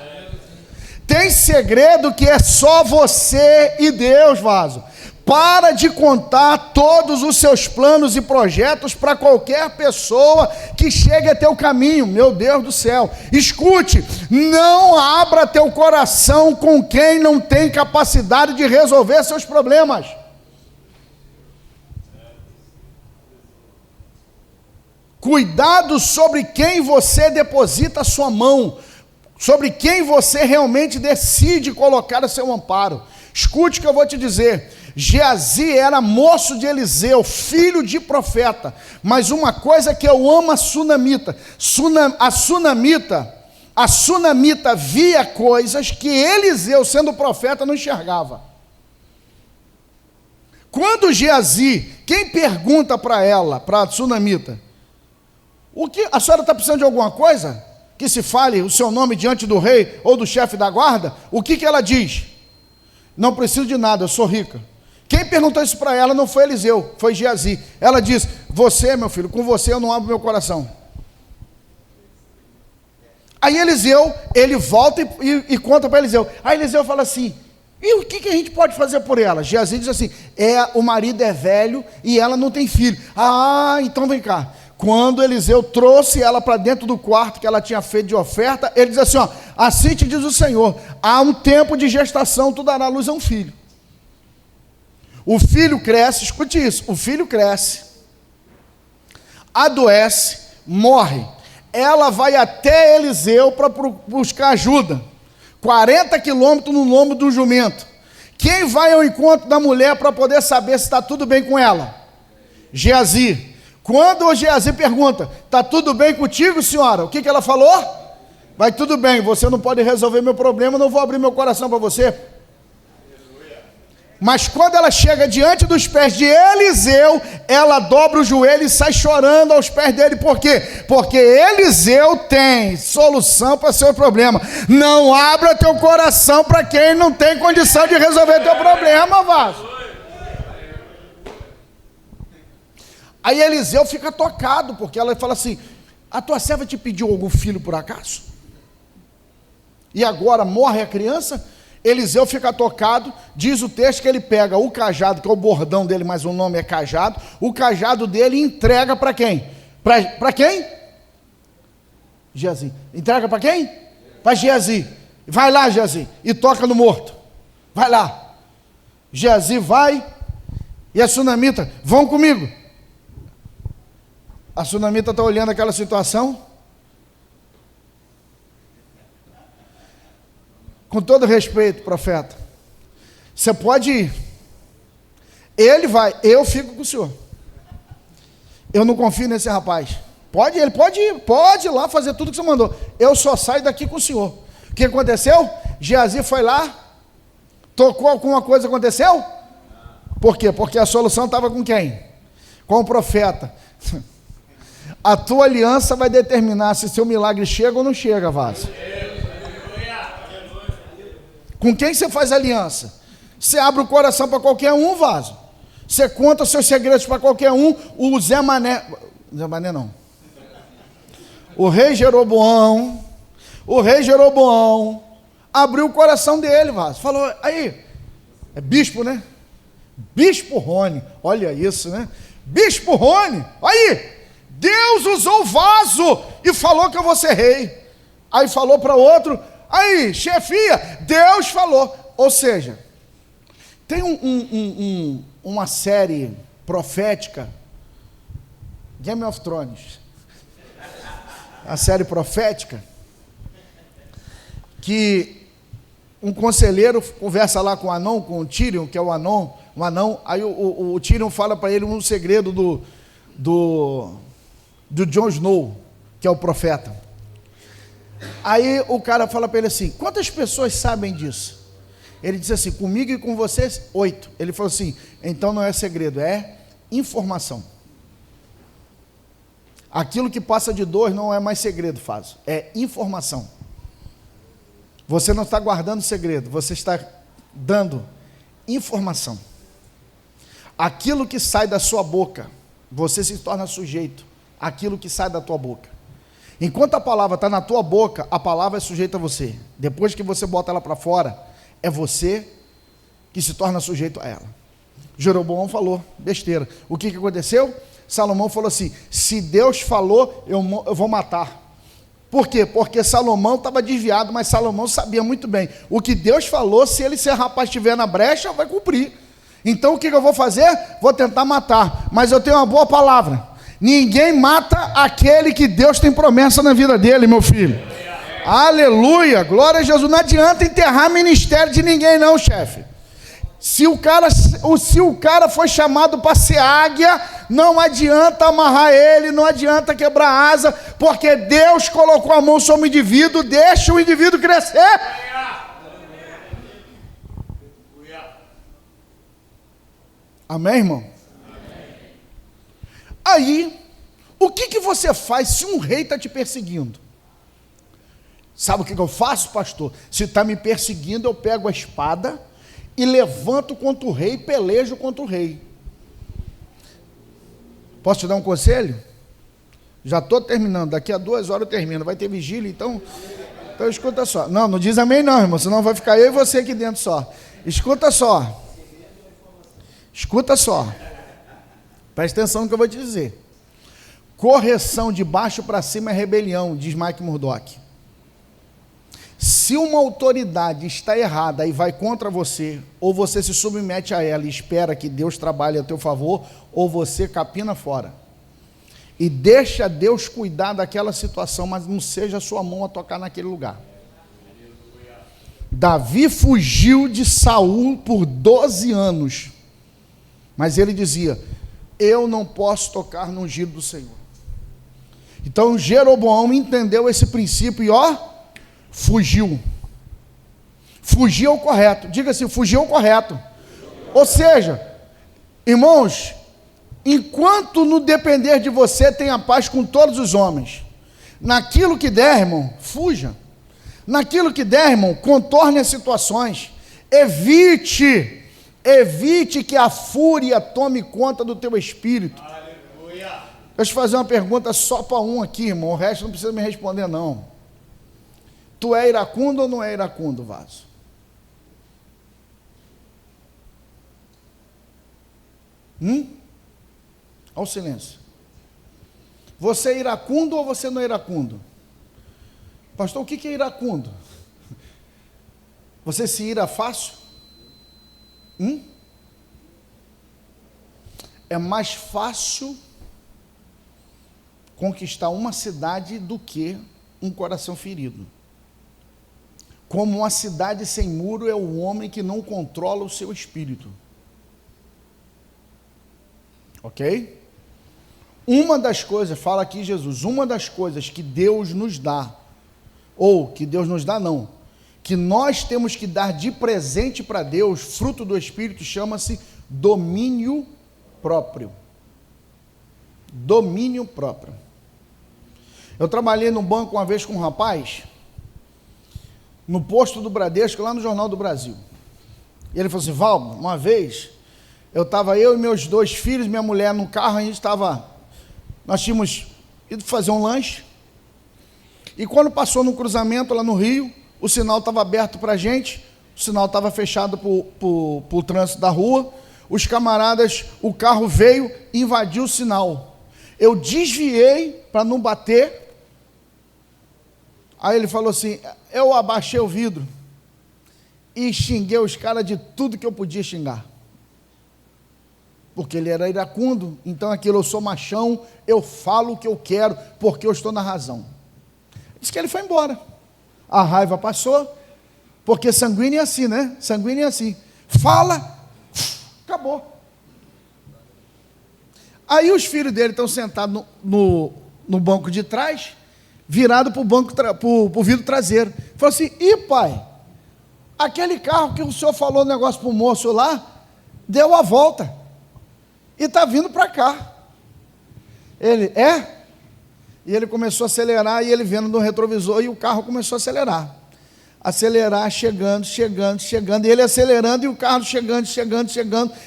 Speaker 1: Tem segredo que é só você e Deus, vaso. Para de contar todos os seus planos e projetos para qualquer pessoa que chegue a teu caminho. Meu Deus do céu, escute, não abra teu coração com quem não tem capacidade de resolver seus problemas. Cuidado sobre quem você deposita a sua mão, sobre quem você realmente decide colocar o seu amparo. Escute o que eu vou te dizer. Geazi era moço de Eliseu, filho de profeta, mas uma coisa que eu amo a sunamita, a sunamita via coisas que Eliseu, sendo profeta, não enxergava. Quando Geazi, quem pergunta para ela, para a sunamita, o que a senhora está precisando de alguma coisa? Que se fale o seu nome diante do rei ou do chefe da guarda? O que ela diz? Não preciso de nada, eu sou rica. Quem perguntou isso para ela não foi Eliseu, foi Geazi. Ela diz: você, meu filho, com você eu não abro meu coração. Aí Eliseu, ele volta e conta para Eliseu. Aí Eliseu fala assim: e o que a gente pode fazer por ela? Geazi diz assim: o marido é velho e ela não tem filho. Ah, então vem cá. Quando Eliseu trouxe ela para dentro do quarto que ela tinha feito de oferta, ele diz assim: assim te diz o Senhor, há um tempo de gestação, tu darás luz a um filho. O filho cresce, escute isso, o filho cresce, adoece, morre. Ela vai até Eliseu para buscar ajuda, 40 quilômetros no lombo do jumento. Quem vai ao encontro da mulher para poder saber se está tudo bem com ela? Geazi. Quando o Geazi pergunta: está tudo bem contigo, senhora? O que ela falou? Vai tudo bem, você não pode resolver meu problema, não vou abrir meu coração para você. Mas quando ela chega diante dos pés de Eliseu, ela dobra o joelho e sai chorando aos pés dele. Por quê? Porque Eliseu tem solução para seu problema. Não abra teu coração para quem não tem condição de resolver teu problema, vaso. Aí Eliseu fica tocado, porque ela fala assim: a tua serva te pediu algum filho por acaso? E agora morre a criança? Eliseu fica tocado, diz o texto que ele pega o cajado, que é o bordão dele, mas o nome é cajado, o cajado dele entrega para quem? Para quem? Geazi. Entrega para quem? Para Geazi. Vai lá, Geazi, e toca no morto. Vai lá. Geazi vai, e a sunamita: vão comigo. A sunamita está olhando aquela situação. Com todo respeito, profeta, você pode ir. Ele vai, eu fico com o senhor. Eu não confio nesse rapaz. Ele pode ir, pode ir lá fazer tudo que você mandou. Eu só saio daqui com o senhor. O que aconteceu? Geazi foi lá, tocou alguma coisa, aconteceu? Por quê? Porque a solução estava com quem? Com o profeta. A tua aliança vai determinar se seu milagre chega ou não chega, vaso. Com quem você faz aliança? Você abre o coração para qualquer um, vaso. Você conta seus segredos para qualquer um. O Zé Mané não. O rei Jeroboão abriu o coração dele, vaso. Falou: aí, é bispo, né? Bispo Rony, olha isso, né? Bispo Rony, aí, Deus usou o vaso e falou que eu vou ser rei. Aí falou para outro: aí, chefia, Deus falou. Ou seja, tem uma série profética, Game of Thrones, a série profética, que um conselheiro conversa lá com o Anon, com o Tyrion, que é o anão, aí o Tyrion fala para ele um segredo do Jon Snow, que é o profeta. Aí o cara fala para ele assim: quantas pessoas sabem disso? Ele disse assim: comigo e com vocês, 8. Ele falou assim: então não é segredo, é informação. Aquilo que passa de 2 não é mais segredo, Faso, é informação. Você não está guardando segredo, você está dando informação. aquilo que sai da sua boca, você se torna sujeito àquilo que sai da tua boca. Enquanto a palavra está na tua boca, a palavra é sujeita a você. Depois que você bota ela para fora, é você que se torna sujeito a ela. Jeroboão falou besteira. O que aconteceu? Salomão falou assim: se Deus falou, eu vou matar. Por quê? Porque Salomão estava desviado, mas Salomão sabia muito bem. O que Deus falou, se esse rapaz estiver na brecha, vai cumprir. Então o que eu vou fazer? Vou tentar matar. Mas eu tenho uma boa palavra: ninguém mata aquele que Deus tem promessa na vida dele, meu filho. Aleluia, glória a Jesus. Não adianta enterrar ministério de ninguém não, chefe. Se o cara foi chamado para ser águia, não adianta amarrar ele, não adianta quebrar a asa, porque Deus colocou a mão sobre o indivíduo, deixa o indivíduo crescer. Amém, irmão? Aí, o que você faz se um rei está te perseguindo? Sabe o que eu faço, pastor? Se está me perseguindo, eu pego a espada e levanto contra o rei, pelejo contra o rei. Posso te dar um conselho? Já estou terminando, daqui a 2 horas eu termino, vai ter vigília, então escuta só. Não diz amém não, irmão, senão vai ficar eu e você aqui dentro só. Escuta só, presta atenção no que eu vou te dizer. Correção de baixo para cima é rebelião, diz Mike Murdock. Se uma autoridade está errada e vai contra você, ou você se submete a ela e espera que Deus trabalhe a teu favor, ou você capina fora. E deixa Deus cuidar daquela situação, mas não seja a sua mão a tocar naquele lugar. Davi fugiu de Saul por 12 anos, mas ele dizia: eu não posso tocar no ungido do Senhor. Então Jeroboão entendeu esse princípio e fugiu. Fugir é o correto. Diga assim: fugir é o correto. Ou seja, irmãos, enquanto no depender de você, tenha paz com todos os homens. Naquilo que der, irmão, fuja. Naquilo que der, irmão, contorne as situações. Evite que a fúria tome conta do teu espírito. Aleluia. Deixa eu fazer uma pergunta só para um aqui, irmão. O resto não precisa me responder, não. Tu é iracundo ou não é iracundo, vaso? Olha o silêncio. Você é iracundo ou você não é iracundo? Pastor, o que é iracundo? Você se ira fácil? É mais fácil conquistar uma cidade do que um coração ferido. Como uma cidade sem muro é o homem que não controla o seu espírito. Ok? Uma das coisas, fala aqui Jesus, uma das coisas que Deus nos dá, ou que Deus nos dá não, que nós temos que dar de presente para Deus, fruto do Espírito, chama-se domínio próprio. Domínio próprio. Eu trabalhei no banco uma vez com um rapaz, no posto do Bradesco, lá no Jornal do Brasil. E ele falou assim: Valdo, uma vez, eu e meus 2 filhos, minha mulher no carro, nós tínhamos ido fazer um lanche, e quando passou no cruzamento lá no Rio, o sinal estava aberto para a gente, o sinal estava fechado para o trânsito da rua, os camaradas, o carro veio e invadiu o sinal. Eu desviei para não bater. Aí ele falou assim: eu abaixei o vidro e xinguei os caras de tudo que eu podia xingar. Porque ele era iracundo, então aquilo, eu sou machão, eu falo o que eu quero, porque eu estou na razão. Diz que ele foi embora. A raiva passou, porque sanguíneo é assim, né? Sanguíneo é assim. Fala, acabou. Aí os filhos dele estão sentados no banco de trás, virado para o vidro traseiro. Falou assim: ih, pai, aquele carro que o senhor falou negócio para o moço lá, deu a volta e está vindo para cá. Ele, E ele começou a acelerar, e ele vendo no retrovisor, e o carro começou a acelerar. Chegando, e ele acelerando, e o carro chegando.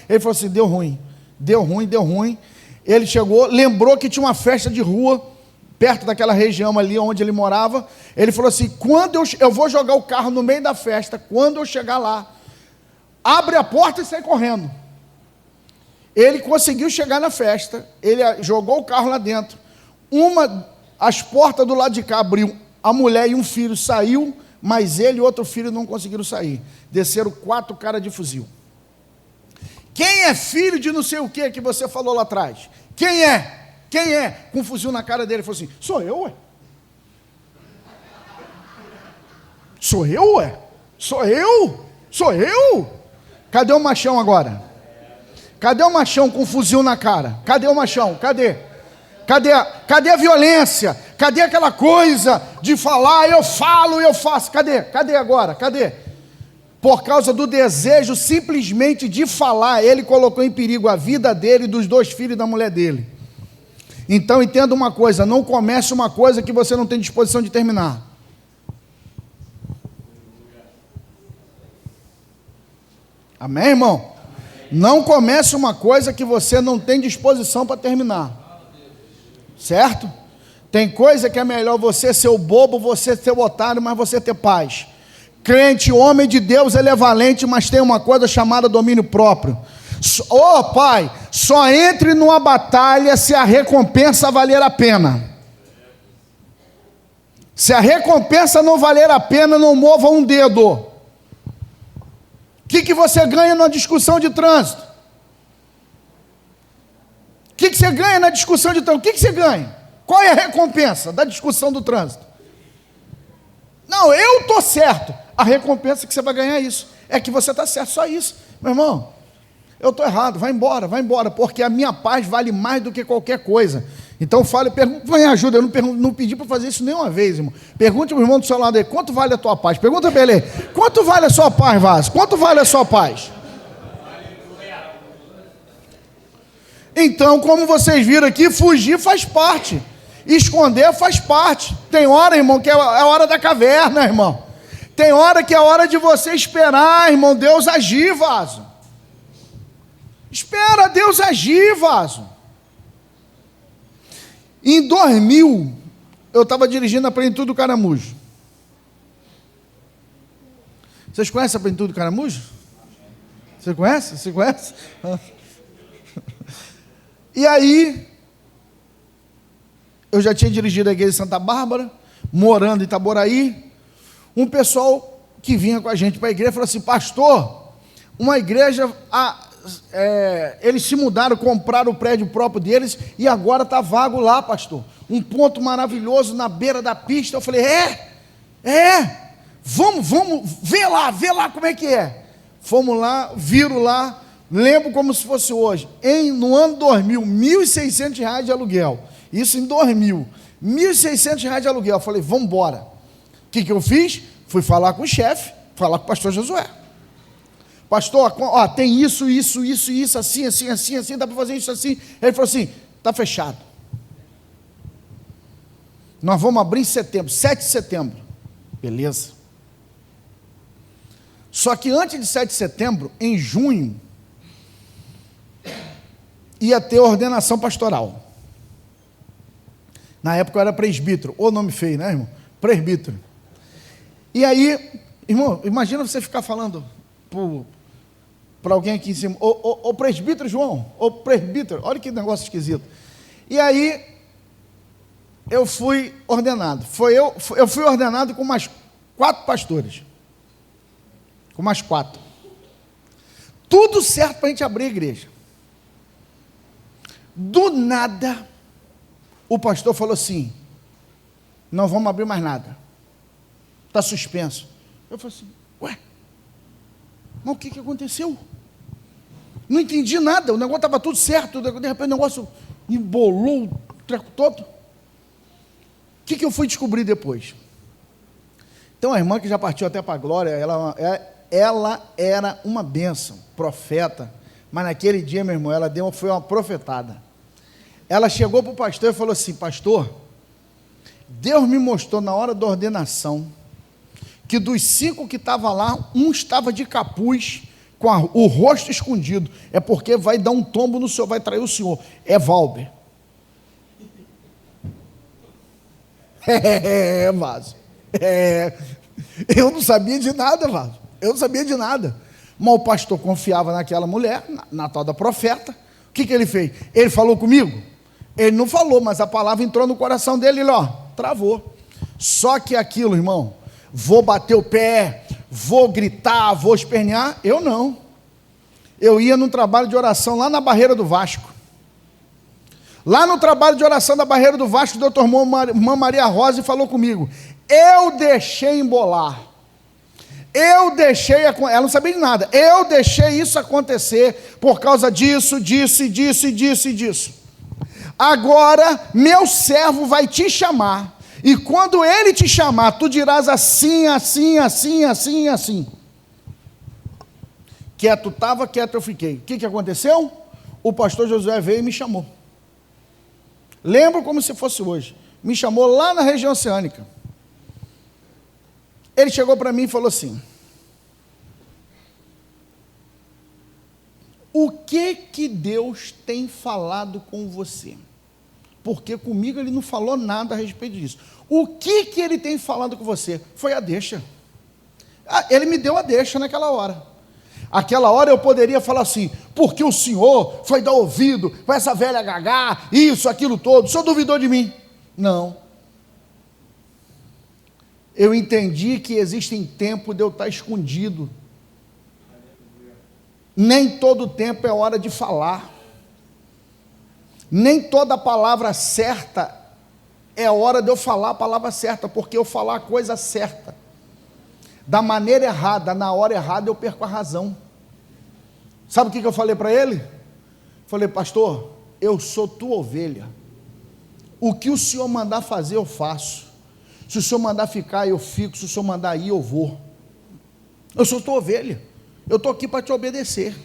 Speaker 1: Ele falou assim: deu ruim. deu ruim. Ele chegou, lembrou que tinha uma festa de rua, perto daquela região ali onde ele morava. Ele falou assim, quando eu vou jogar o carro no meio da festa, quando eu chegar lá, abre a porta e sai correndo. Ele conseguiu chegar na festa, ele jogou o carro lá dentro, as portas do lado de cá abriu, a mulher e um filho saiu, mas ele e outro filho não conseguiram sair, desceram 4 caras de fuzil. Quem é filho de não sei o que você falou lá atrás? Quem é? Com um fuzil na cara dele, ele falou assim, sou eu, ué? Sou eu? Cadê o machão agora? Cadê o machão com um fuzil na cara? Cadê o machão? Cadê a violência? Cadê aquela coisa de falar, eu falo, eu faço? Cadê agora? Por causa do desejo simplesmente de falar, ele colocou em perigo a vida dele e dos 2 filhos da mulher dele. Então entenda uma coisa, não comece uma coisa que você não tem disposição de terminar. Amém, irmão? Não comece uma coisa que você não tem disposição para terminar. Certo? Tem coisa que é melhor você ser o bobo, você ser o otário, mas você ter paz. Crente, homem de Deus, ele é valente, mas tem uma coisa chamada domínio próprio. Pai, só entre numa batalha se a recompensa valer a pena. Se a recompensa não valer a pena, não mova um dedo. O que você ganha numa discussão de trânsito? O que você ganha na discussão de trânsito? O que você ganha? Qual é a recompensa da discussão do trânsito? Não, eu estou certo. A recompensa que você vai ganhar é isso. É que você está certo, só isso. Meu irmão, eu estou errado, vai embora, porque a minha paz vale mais do que qualquer coisa. Então pergunta, me ajuda, eu não pedi para fazer isso nenhuma vez, irmão. Pergunte ao irmão do seu lado aí, quanto vale a tua paz? Pergunta para ele, quanto vale a sua paz, Vaso? Quanto vale a sua paz? Então, como vocês viram aqui, fugir faz parte, esconder faz parte. Tem hora, irmão, que é a hora da caverna, irmão. Tem hora que é a hora de você esperar, irmão, Deus agir, Vaso. Espera Deus agir, Vaso. Em 2000, eu estava dirigindo a Plenitude do Caramujo. Vocês conhecem a Plenitude do Caramujo? Você conhece? E aí, eu já tinha dirigido a igreja de Santa Bárbara, morando em Itaboraí. Um pessoal que vinha com a gente para a igreja falou assim, pastor, uma igreja, eles se mudaram, compraram o prédio próprio deles e agora está vago lá, pastor. Um ponto maravilhoso na beira da pista. Eu falei, vamos, vê lá como é que é. Fomos lá, viram lá, lembro como se fosse hoje, no ano 2000, R$ 1.600 de aluguel, isso em 2000, R$ 1.600 de aluguel. Eu falei, vamos embora. O que eu fiz? Fui falar com o chefe, falar com o pastor Josué. Pastor, tem isso, assim, dá para fazer isso assim. Ele falou assim, está fechado. Nós vamos abrir em setembro, 7 de setembro. Beleza. Só que antes de 7 de setembro, em junho, ia ter ordenação pastoral. Na época eu era presbítero, ou nome feio, né, irmão? Presbítero. E aí, irmão, imagina você ficar falando para alguém aqui em cima, ô presbítero João, ô presbítero, olha que negócio esquisito. E aí, eu fui ordenado. Eu fui ordenado com mais 4 pastores. Com mais 4. Tudo certo para a gente abrir a igreja. Do nada, o pastor falou assim, não vamos abrir mais nada. Está suspenso. Eu falei assim, ué, mas o que aconteceu? Não entendi nada, o negócio estava tudo certo, de repente o negócio embolou o treco todo. O que eu fui descobrir depois? Então a irmã que já partiu até para a glória, ela era uma bênção, profeta, mas naquele dia, meu irmão, foi uma profetada. Ela chegou para o pastor e falou assim, pastor, Deus me mostrou na hora da ordenação, que dos 5 que estavam lá, um estava de capuz, com o rosto escondido, é porque vai dar um tombo no senhor, vai trair o senhor. É Valber. Vaso. Eu não sabia de nada, Vaso. Eu não sabia de nada. Mas o pastor confiava naquela mulher, na tal da profeta. O que ele fez? Ele falou comigo? Ele não falou, mas a palavra entrou no coração dele, ele, travou. Só que aquilo, irmão, vou bater o pé, vou gritar, vou espernear, eu não. Eu ia num trabalho de oração lá na Barreira do Vasco. Lá no trabalho de oração da Barreira do Vasco, o doutor irmã Maria Rosa falou comigo, eu deixei embolar, ela não sabia de nada, eu deixei isso acontecer por causa disso, disso, disso, disso e disso. Agora, meu servo vai te chamar, e quando ele te chamar, tu dirás assim, assim, assim, assim, assim. Quieto estava, quieto eu fiquei. O que aconteceu? O pastor Josué veio e me chamou. Lembro como se fosse hoje. Me chamou lá na região oceânica. Ele chegou para mim e falou assim, o que Deus tem falado com você? Porque comigo ele não falou nada a respeito disso. O que ele tem falado com você? Foi a deixa. Ele me deu a deixa naquela hora. Aquela hora eu poderia falar assim, porque o senhor foi dar ouvido para essa velha gagá, isso, aquilo todo, o senhor duvidou de mim? Não. Eu entendi que existe tempo de eu estar escondido. Nem todo tempo é hora de falar. Nem toda palavra certa é hora de eu falar a palavra certa, porque eu falar a coisa certa, da maneira errada, na hora errada, eu perco a razão. Sabe o que eu falei para ele? Falei, pastor, eu sou tua ovelha. O que o senhor mandar fazer, eu faço. Se o senhor mandar ficar, eu fico. Se o senhor mandar ir, eu vou. Eu sou tua ovelha. Eu estou aqui para te obedecer.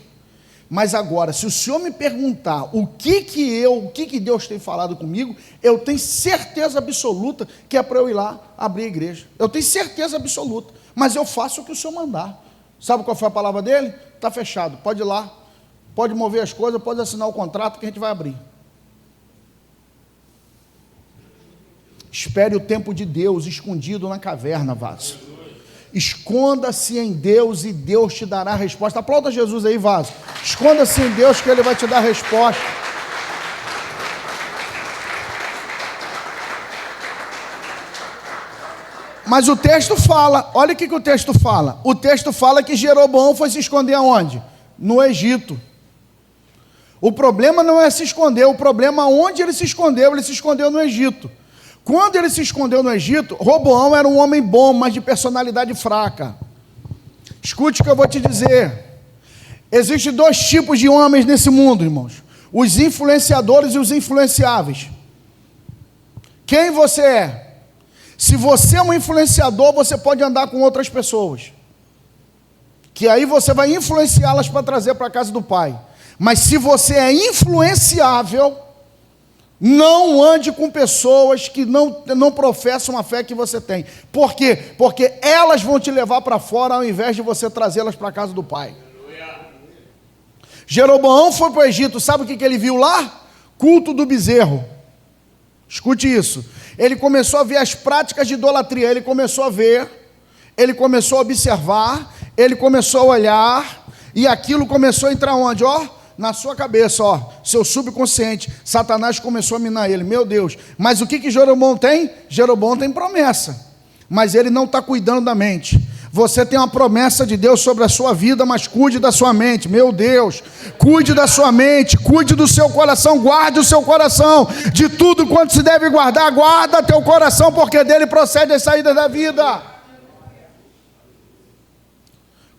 Speaker 1: Mas agora, se o senhor me perguntar o que Deus tem falado comigo, eu tenho certeza absoluta que é para eu ir lá abrir a igreja. Eu tenho certeza absoluta. Mas eu faço o que o senhor mandar. Sabe qual foi a palavra dele? Está fechado, pode ir lá, pode mover as coisas, pode assinar o contrato que a gente vai abrir. Espere o tempo de Deus escondido na caverna, vaso. Esconda-se em Deus e Deus te dará a resposta. Aplauda Jesus aí, vaso. Esconda-se em Deus que Ele vai te dar a resposta. Mas o texto fala, olha o que o texto fala. O texto fala que Jeroboão foi se esconder aonde? No Egito. O problema não é se esconder, o problema é onde ele se escondeu no Egito. Quando ele se escondeu no Egito, Roboão era um homem bom, mas de personalidade fraca. Escute o que eu vou te dizer. Existem dois tipos de homens nesse mundo, irmãos. Os influenciadores e os influenciáveis. Quem você é? Se você é um influenciador, você pode andar com outras pessoas, que aí você vai influenciá-las para trazer para a casa do Pai. Mas se você é influenciável, não ande com pessoas que não professam a fé que você tem. Por quê? Porque elas vão te levar para fora ao invés de você trazê-las para a casa do Pai. Jeroboão foi para o Egito, sabe o que ele viu lá? Culto do bezerro. Escute isso. Ele começou a ver as práticas de idolatria, ele começou a ver, ele começou a observar, ele começou a olhar, e aquilo começou a entrar onde? Na sua cabeça, seu subconsciente. Satanás começou a minar ele, meu Deus. Mas o que Jeroboão tem? Jeroboão tem promessa, mas ele não está cuidando da mente. Você tem uma promessa de Deus sobre a sua vida, mas cuide da sua mente, meu Deus, cuide da sua mente, cuide do seu coração, guarde o seu coração, de tudo quanto se deve guardar, guarda teu coração, porque dele procede as saídas da vida.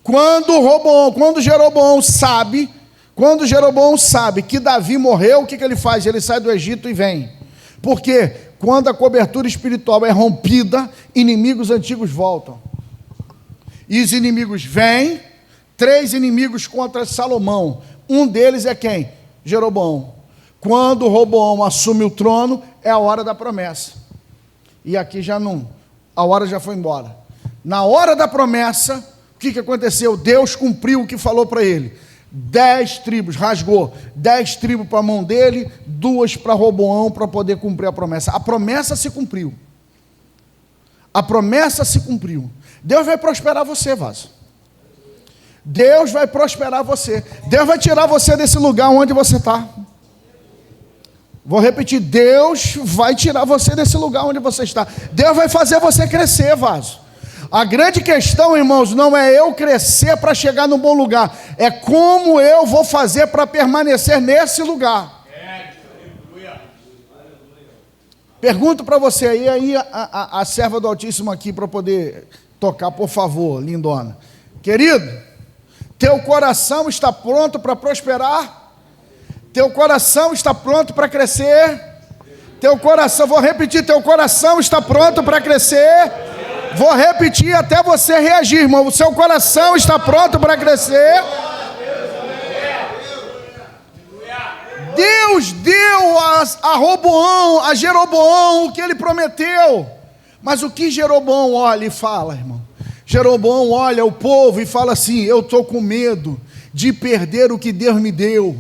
Speaker 1: Quando Jeroboão sabe que Davi morreu, o que ele faz? Ele sai do Egito e vem, porque quando a cobertura espiritual é rompida, inimigos antigos voltam. E os inimigos vêm, 3 inimigos contra Salomão. Um deles é quem? Jeroboão. Quando Roboão assume o trono, é a hora da promessa. E aqui já não, a hora já foi embora. Na hora da promessa, que aconteceu? Deus cumpriu o que falou para ele. 10 tribos, rasgou 10 tribos para a mão dele, 2 para Roboão, para poder cumprir a promessa. A promessa se cumpriu. A promessa se cumpriu. Deus vai prosperar você, vaso. Deus vai prosperar você. Deus vai tirar você desse lugar onde você está. Vou repetir, Deus vai tirar você desse lugar onde você está. Deus vai fazer você crescer, vaso. A grande questão, irmãos, não é eu crescer para chegar num bom lugar. É como eu vou fazer para permanecer nesse lugar. Pergunto para você aí a serva do Altíssimo aqui para poder tocar, por favor, lindona. Querido, teu coração está pronto para prosperar? Teu coração está pronto para crescer? Teu coração, vou repetir, teu coração está pronto para crescer? Vou repetir até você reagir, irmão. O seu coração está pronto para crescer? Deus deu a Roboão, a Jeroboão, o que ele prometeu. Mas o que Jeroboão olha e fala, irmão? Jeroboão olha o povo e fala assim: eu estou com medo de perder o que Deus me deu.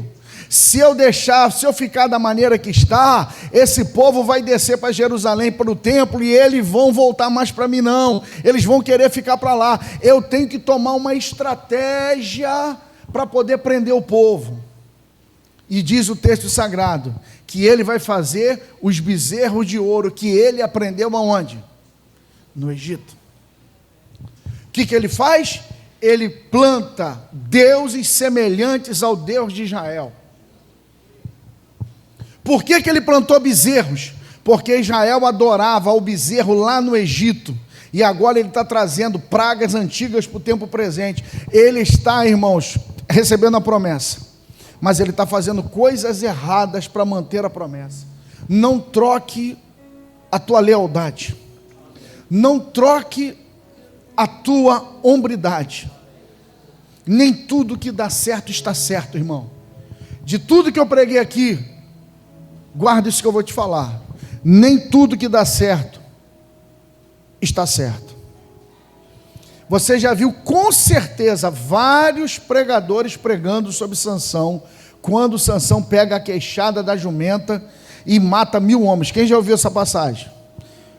Speaker 1: Se eu ficar da maneira que está, esse povo vai descer para Jerusalém, para o templo, e eles vão voltar mais para mim não, eles vão querer ficar para lá. Eu tenho que tomar uma estratégia para poder prender o povo. E diz o texto sagrado, que ele vai fazer os bezerros de ouro, que ele aprendeu aonde? No Egito. O que ele faz? Ele planta deuses semelhantes ao Deus de Israel. Por que ele plantou bezerros? Porque Israel adorava o bezerro lá no Egito, e agora ele está trazendo pragas antigas para o tempo presente. Ele está, irmãos, recebendo a promessa, mas ele está fazendo coisas erradas para manter a promessa. Não troque a tua lealdade, não troque a tua hombridade. Nem tudo que dá certo está certo, irmão. De tudo que eu preguei aqui, guarda isso que eu vou te falar. Nem tudo que dá certo está certo. Você já viu com certeza vários pregadores pregando sobre Sansão, quando Sansão pega a queixada da jumenta e mata 1000 homens. Quem já ouviu essa passagem?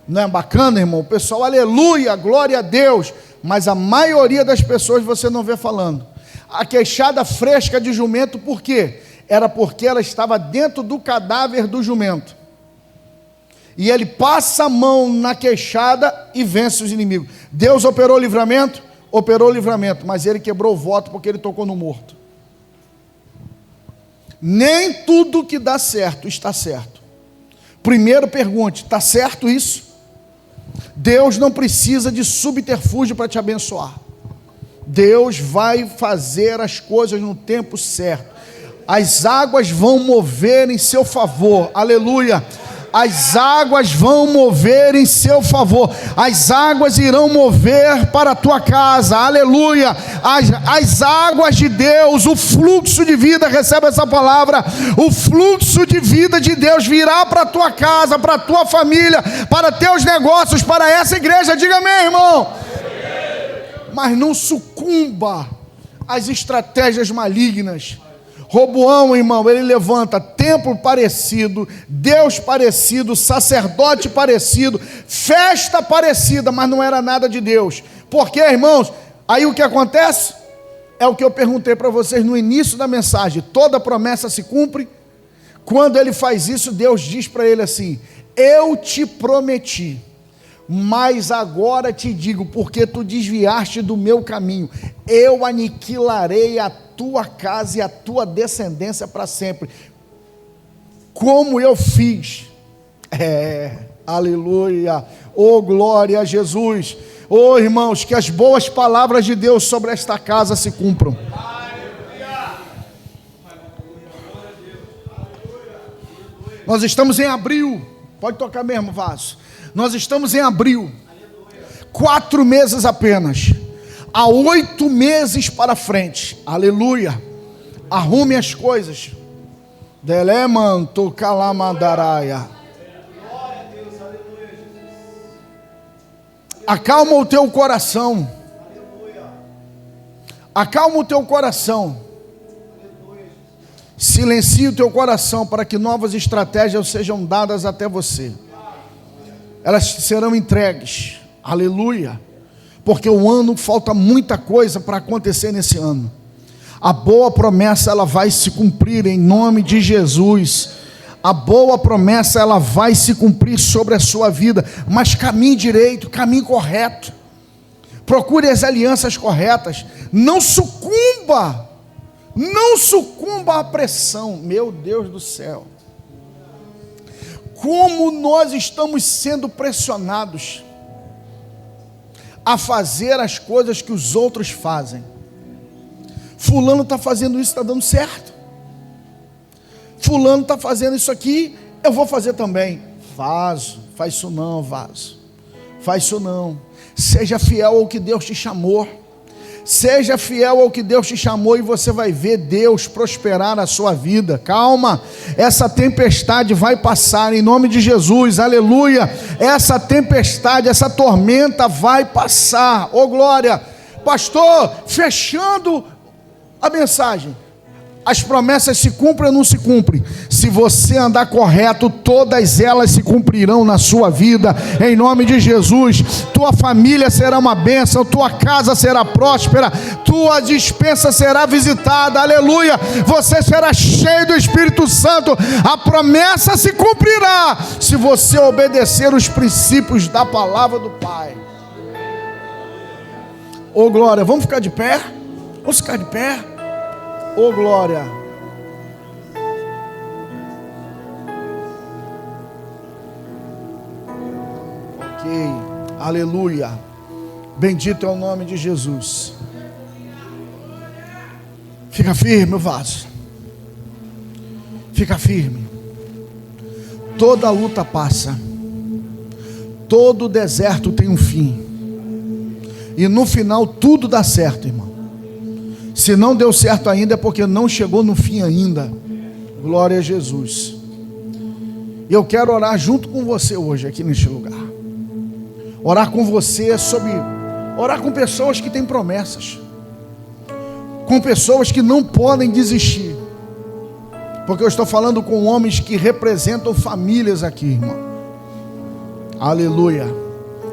Speaker 1: Não é bacana, irmão? O pessoal, aleluia, glória a Deus, mas a maioria das pessoas você não vê falando. A queixada fresca de jumento, por quê? Era porque ela estava dentro do cadáver do jumento. E ele passa a mão na queixada e vence os inimigos. Deus operou o livramento? Operou o livramento, mas ele quebrou o voto porque ele tocou no morto. Nem tudo que dá certo está certo. Primeiro pergunte, está certo isso? Deus não precisa de subterfúgio para te abençoar. Deus vai fazer as coisas no tempo certo. As águas vão mover em seu favor, aleluia. As águas vão mover em seu favor. As águas irão mover para a tua casa, aleluia. As águas de Deus, o fluxo de vida, recebe essa palavra. O fluxo de vida de Deus virá para a tua casa, para a tua família, para teus negócios, para essa igreja. Diga amém, irmão. Mas não sucumba às estratégias malignas. Roboão, irmão, ele levanta templo parecido, Deus parecido, sacerdote parecido, festa parecida, mas não era nada de Deus. Por quê, irmãos? Aí o que acontece? É o que eu perguntei para vocês no início da mensagem. Toda promessa se cumpre. Quando ele faz isso, Deus diz para ele assim: eu te prometi, mas agora te digo, porque tu desviaste do meu caminho, eu aniquilarei a tua casa e a tua descendência para sempre, como eu fiz. Aleluia, oh glória a Jesus. Oh irmãos, que as boas palavras de Deus sobre esta casa se cumpram. Nós estamos em abril, pode tocar mesmo, vaso. Nós estamos em abril, 4 meses apenas, há 8 meses para frente, aleluia. Arrume as coisas. Delemanto calamadaraia. Acalma o teu coração. Acalma o teu coração. Silencie o teu coração para que novas estratégias sejam dadas até você. Elas serão entregues. Aleluia. Porque o ano, falta muita coisa para acontecer nesse ano. A boa promessa, ela vai se cumprir em nome de Jesus. A boa promessa, ela vai se cumprir sobre a sua vida. Mas caminhe direito, caminhe correto. Procure as alianças corretas. Não sucumba. Não sucumba à pressão. Meu Deus do céu. Como nós estamos sendo pressionados a fazer as coisas que os outros fazem. Fulano está fazendo isso, está dando certo. Fulano está fazendo isso aqui, eu vou fazer também. Faz isso não, vaso. Faz isso não. Seja fiel ao que Deus te chamou. Seja fiel ao que Deus te chamou e você vai ver Deus prosperar a sua vida. Calma, essa tempestade vai passar em nome de Jesus, aleluia. Essa tempestade, essa tormenta vai passar, oh glória. Pastor, fechando a mensagem, as promessas se cumprem ou não se cumprem? Se você andar correto, todas elas se cumprirão na sua vida, em nome de Jesus. Tua família será uma bênção, tua casa será próspera, tua despensa será visitada, aleluia. Você será cheio do Espírito Santo. A promessa se cumprirá se você obedecer os princípios da palavra do Pai. Oh glória, vamos ficar de pé? Vamos ficar de pé? Oh glória. Ok, aleluia. Bendito é o nome de Jesus. Fica firme, vaso. Fica firme. Toda luta passa. Todo deserto tem um fim. E no final tudo dá certo, irmão. Se não deu certo ainda é porque não chegou no fim ainda. Glória a Jesus. E eu quero orar junto com você hoje aqui neste lugar. Orar com você sobre... Orar com pessoas que têm promessas. Com pessoas que não podem desistir. Porque eu estou falando com homens que representam famílias aqui, irmão. Aleluia.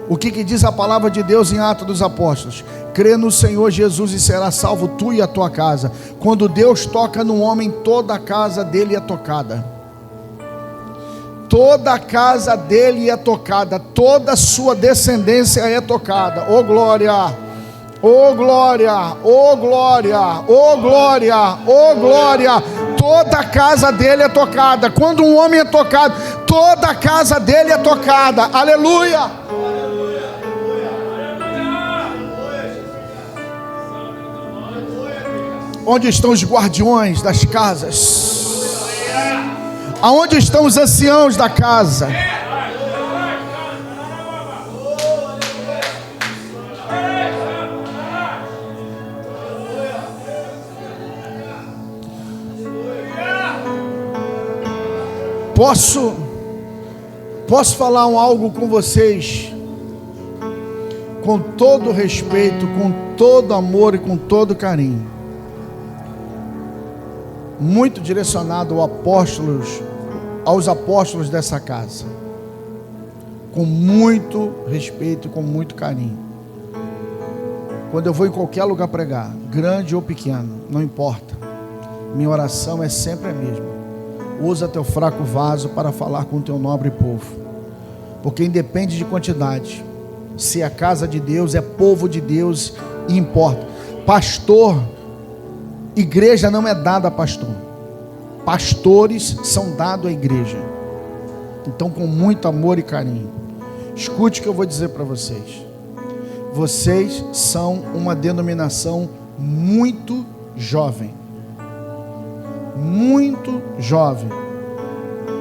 Speaker 1: O que diz a palavra de Deus em Atos dos Apóstolos? Crê no Senhor Jesus e será salvo tu e a tua casa. Quando Deus toca no homem, toda a casa dele é tocada. Toda a casa dele é tocada. Toda a sua descendência é tocada. Oh glória, oh glória, oh glória, oh glória, oh glória. Toda a casa dele é tocada. Quando um homem é tocado, toda a casa dele é tocada. Aleluia. Onde estão os guardiões das casas? Aonde estão os anciãos da casa? Posso falar algo com vocês com todo respeito, com todo amor e com todo carinho. Muito direcionado aos apóstolos dessa casa, com muito respeito, com muito carinho. Quando eu vou em qualquer lugar pregar, grande ou pequeno, não importa, minha oração é sempre a mesma: usa teu fraco vaso para falar com teu nobre povo, porque independe de quantidade, se é casa de Deus, é povo de Deus, e importa. Pastor, igreja não é dada a pastor, pastores são dados à igreja. Então, com muito amor e carinho, escute o que eu vou dizer para vocês. Vocês são uma denominação muito jovem. Muito jovem.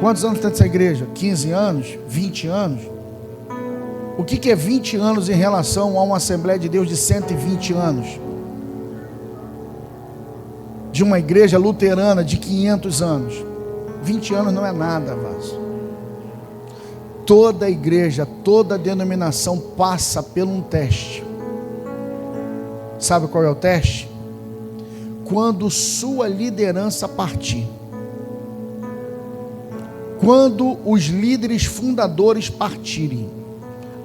Speaker 1: Quantos anos tem essa igreja? 15 anos? 20 anos? O que é 20 anos em relação a uma Assembleia de Deus de 120 anos? De uma igreja luterana de 500 anos. 20 anos não é nada, vaso. Toda igreja, toda denominação passa por um teste. Sabe qual é o teste? quando sua liderança partir. Quando os líderes fundadores partirem,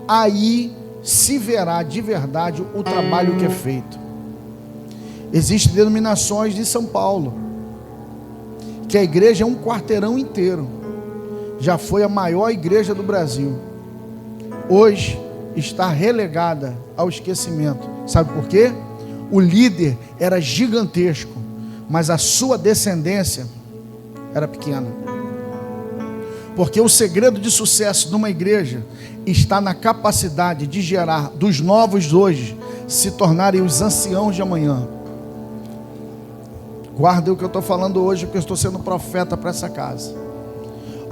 Speaker 1: aí se verá de verdade o trabalho que é feito. Existem denominações de São Paulo, que a igreja é um quarteirão inteiro. Já foi a maior igreja do Brasil. Hoje está relegada ao esquecimento. Sabe por quê? O líder era gigantesco, mas a sua descendência era pequena. Porque o segredo de sucesso numa igreja está na capacidade de gerar dos novos hoje se tornarem os anciãos de amanhã. Guardem o que eu estou falando hoje, porque eu estou sendo profeta para essa casa.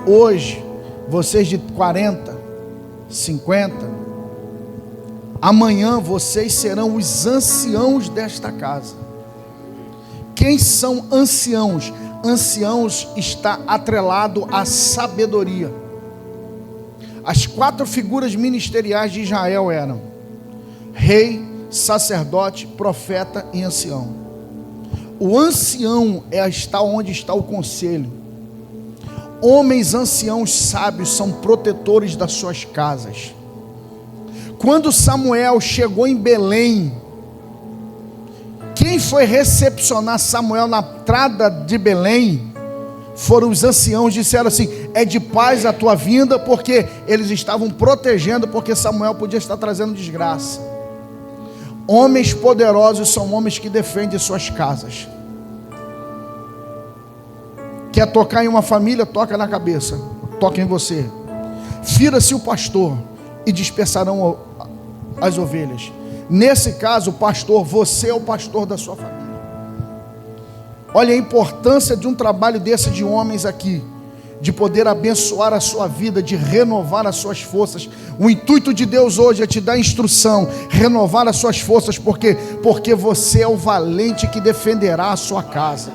Speaker 1: Hoje, vocês de 40, 50, amanhã vocês serão os anciãos desta casa. Quem são anciãos? Anciãos está atrelado à sabedoria. As 4 figuras ministeriais de Israel eram rei, sacerdote, profeta e ancião. O ancião está onde está o conselho. Homens anciãos sábios são protetores das suas casas. Quando Samuel chegou em Belém, quem foi recepcionar Samuel na entrada de Belém foram os anciãos. Disseram assim: é de paz a tua vinda, porque eles estavam protegendo, porque Samuel podia estar trazendo desgraça. Homens poderosos são homens que defendem suas casas. Quer tocar em uma família? Toca na cabeça, toca em você. Fira-se o pastor e dispersarão as ovelhas. Nesse caso, pastor, você é o pastor da sua família. Olha a importância de um trabalho desse de homens aqui, de poder abençoar a sua vida, de renovar as suas forças. O intuito de Deus hoje é te dar instrução, renovar as suas forças, porque você é o valente que defenderá a sua casa.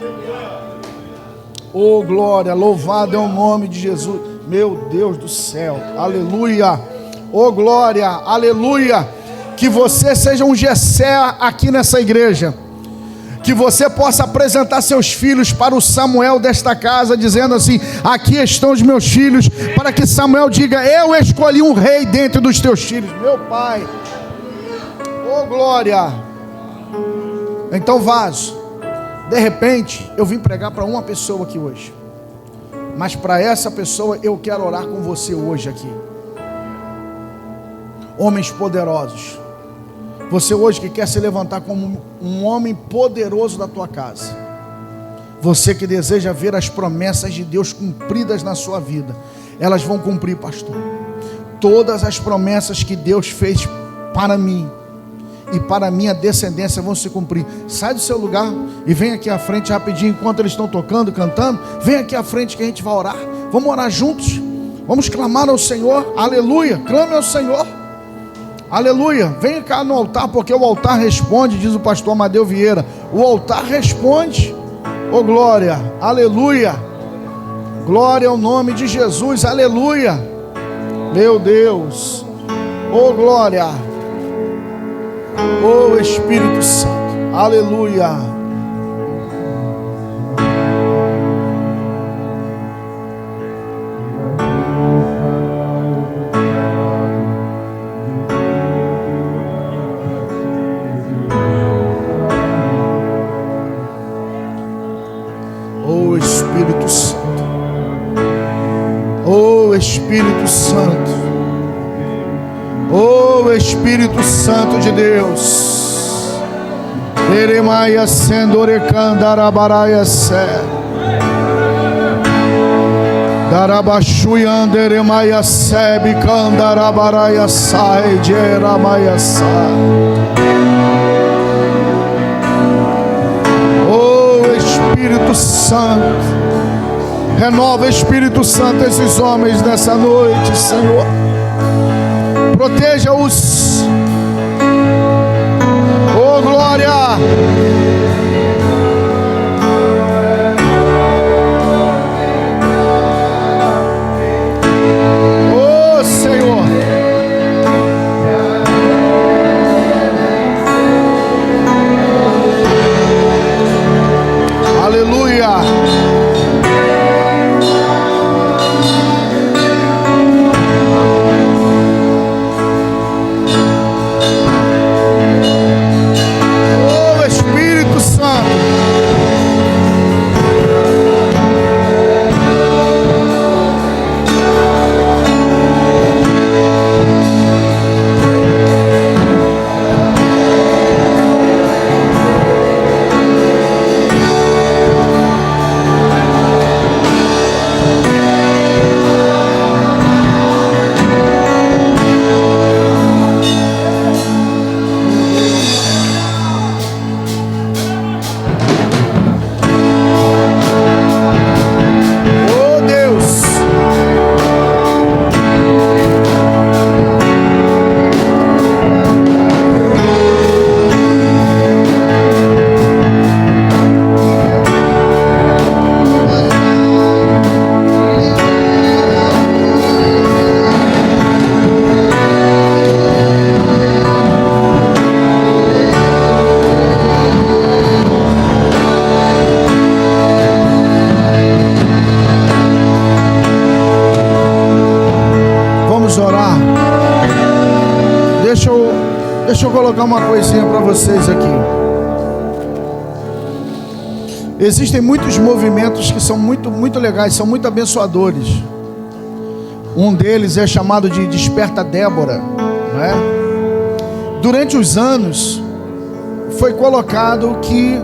Speaker 1: Oh glória, louvado é o nome de Jesus, meu Deus do céu, aleluia, oh glória, aleluia. Que você seja um Jessé aqui nessa igreja, que você possa apresentar seus filhos para o Samuel desta casa, dizendo assim: aqui estão os meus filhos, para que Samuel diga: eu escolhi um rei dentre dos teus filhos, meu pai. Oh glória. Então, vaso, de repente eu vim pregar para uma pessoa aqui hoje, mas para essa pessoa eu quero orar com você hoje aqui. Homens poderosos, você hoje que quer se levantar como um homem poderoso da tua casa, você que deseja ver as promessas de Deus cumpridas na sua vida, elas vão cumprir, pastor. Todas as promessas que Deus fez para mim e para a minha descendência vão se cumprir. Sai do seu lugar e vem aqui à frente rapidinho, enquanto eles estão tocando, cantando. Vem aqui à frente que a gente vai orar. Vamos orar juntos, vamos clamar ao Senhor, aleluia. Clame ao Senhor, aleluia. Vem cá no altar, porque o altar responde, diz o pastor Amadeu Vieira. O altar responde. Oh glória, aleluia. Glória ao nome de Jesus, aleluia. Meu Deus, oh glória. Oh Espírito Santo, aleluia. Oh Espírito Santo, oh Espírito Santo, oh Espírito Santo de Deus. Eremaia sendorecandarabaraya sé. Darabashuyan eremaia sebi candarabaraya sai jeramaya sa. Oh Espírito Santo, renova, Espírito Santo, esses homens nessa noite, Senhor. Proteja-os. Oh glória. Oh Senhor. Deixa eu colocar uma coisinha para vocês aqui. Existem muitos movimentos que são muito legais, são muito abençoadores. Um deles é chamado de Desperta Débora, não é? Durante os anos foi colocado que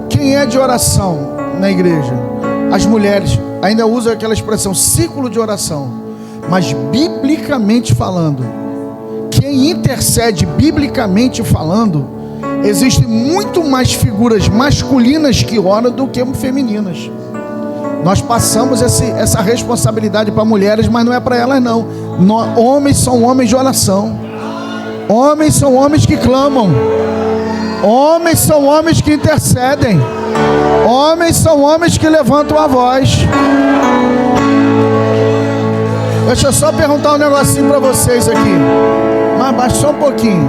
Speaker 1: quem é de oração na igreja, as mulheres ainda usam aquela expressão círculo de oração, mas biblicamente falando, quem intercede biblicamente falando, existem muito mais figuras masculinas que oram do que femininas. Nós passamos essa responsabilidade para mulheres, mas não é para elas não. Homens são homens de oração. Homens são homens que clamam. Homens são homens que intercedem. Homens são homens que levantam a voz. Deixa eu só perguntar um negocinho para vocês aqui. Mas baixa só um pouquinho.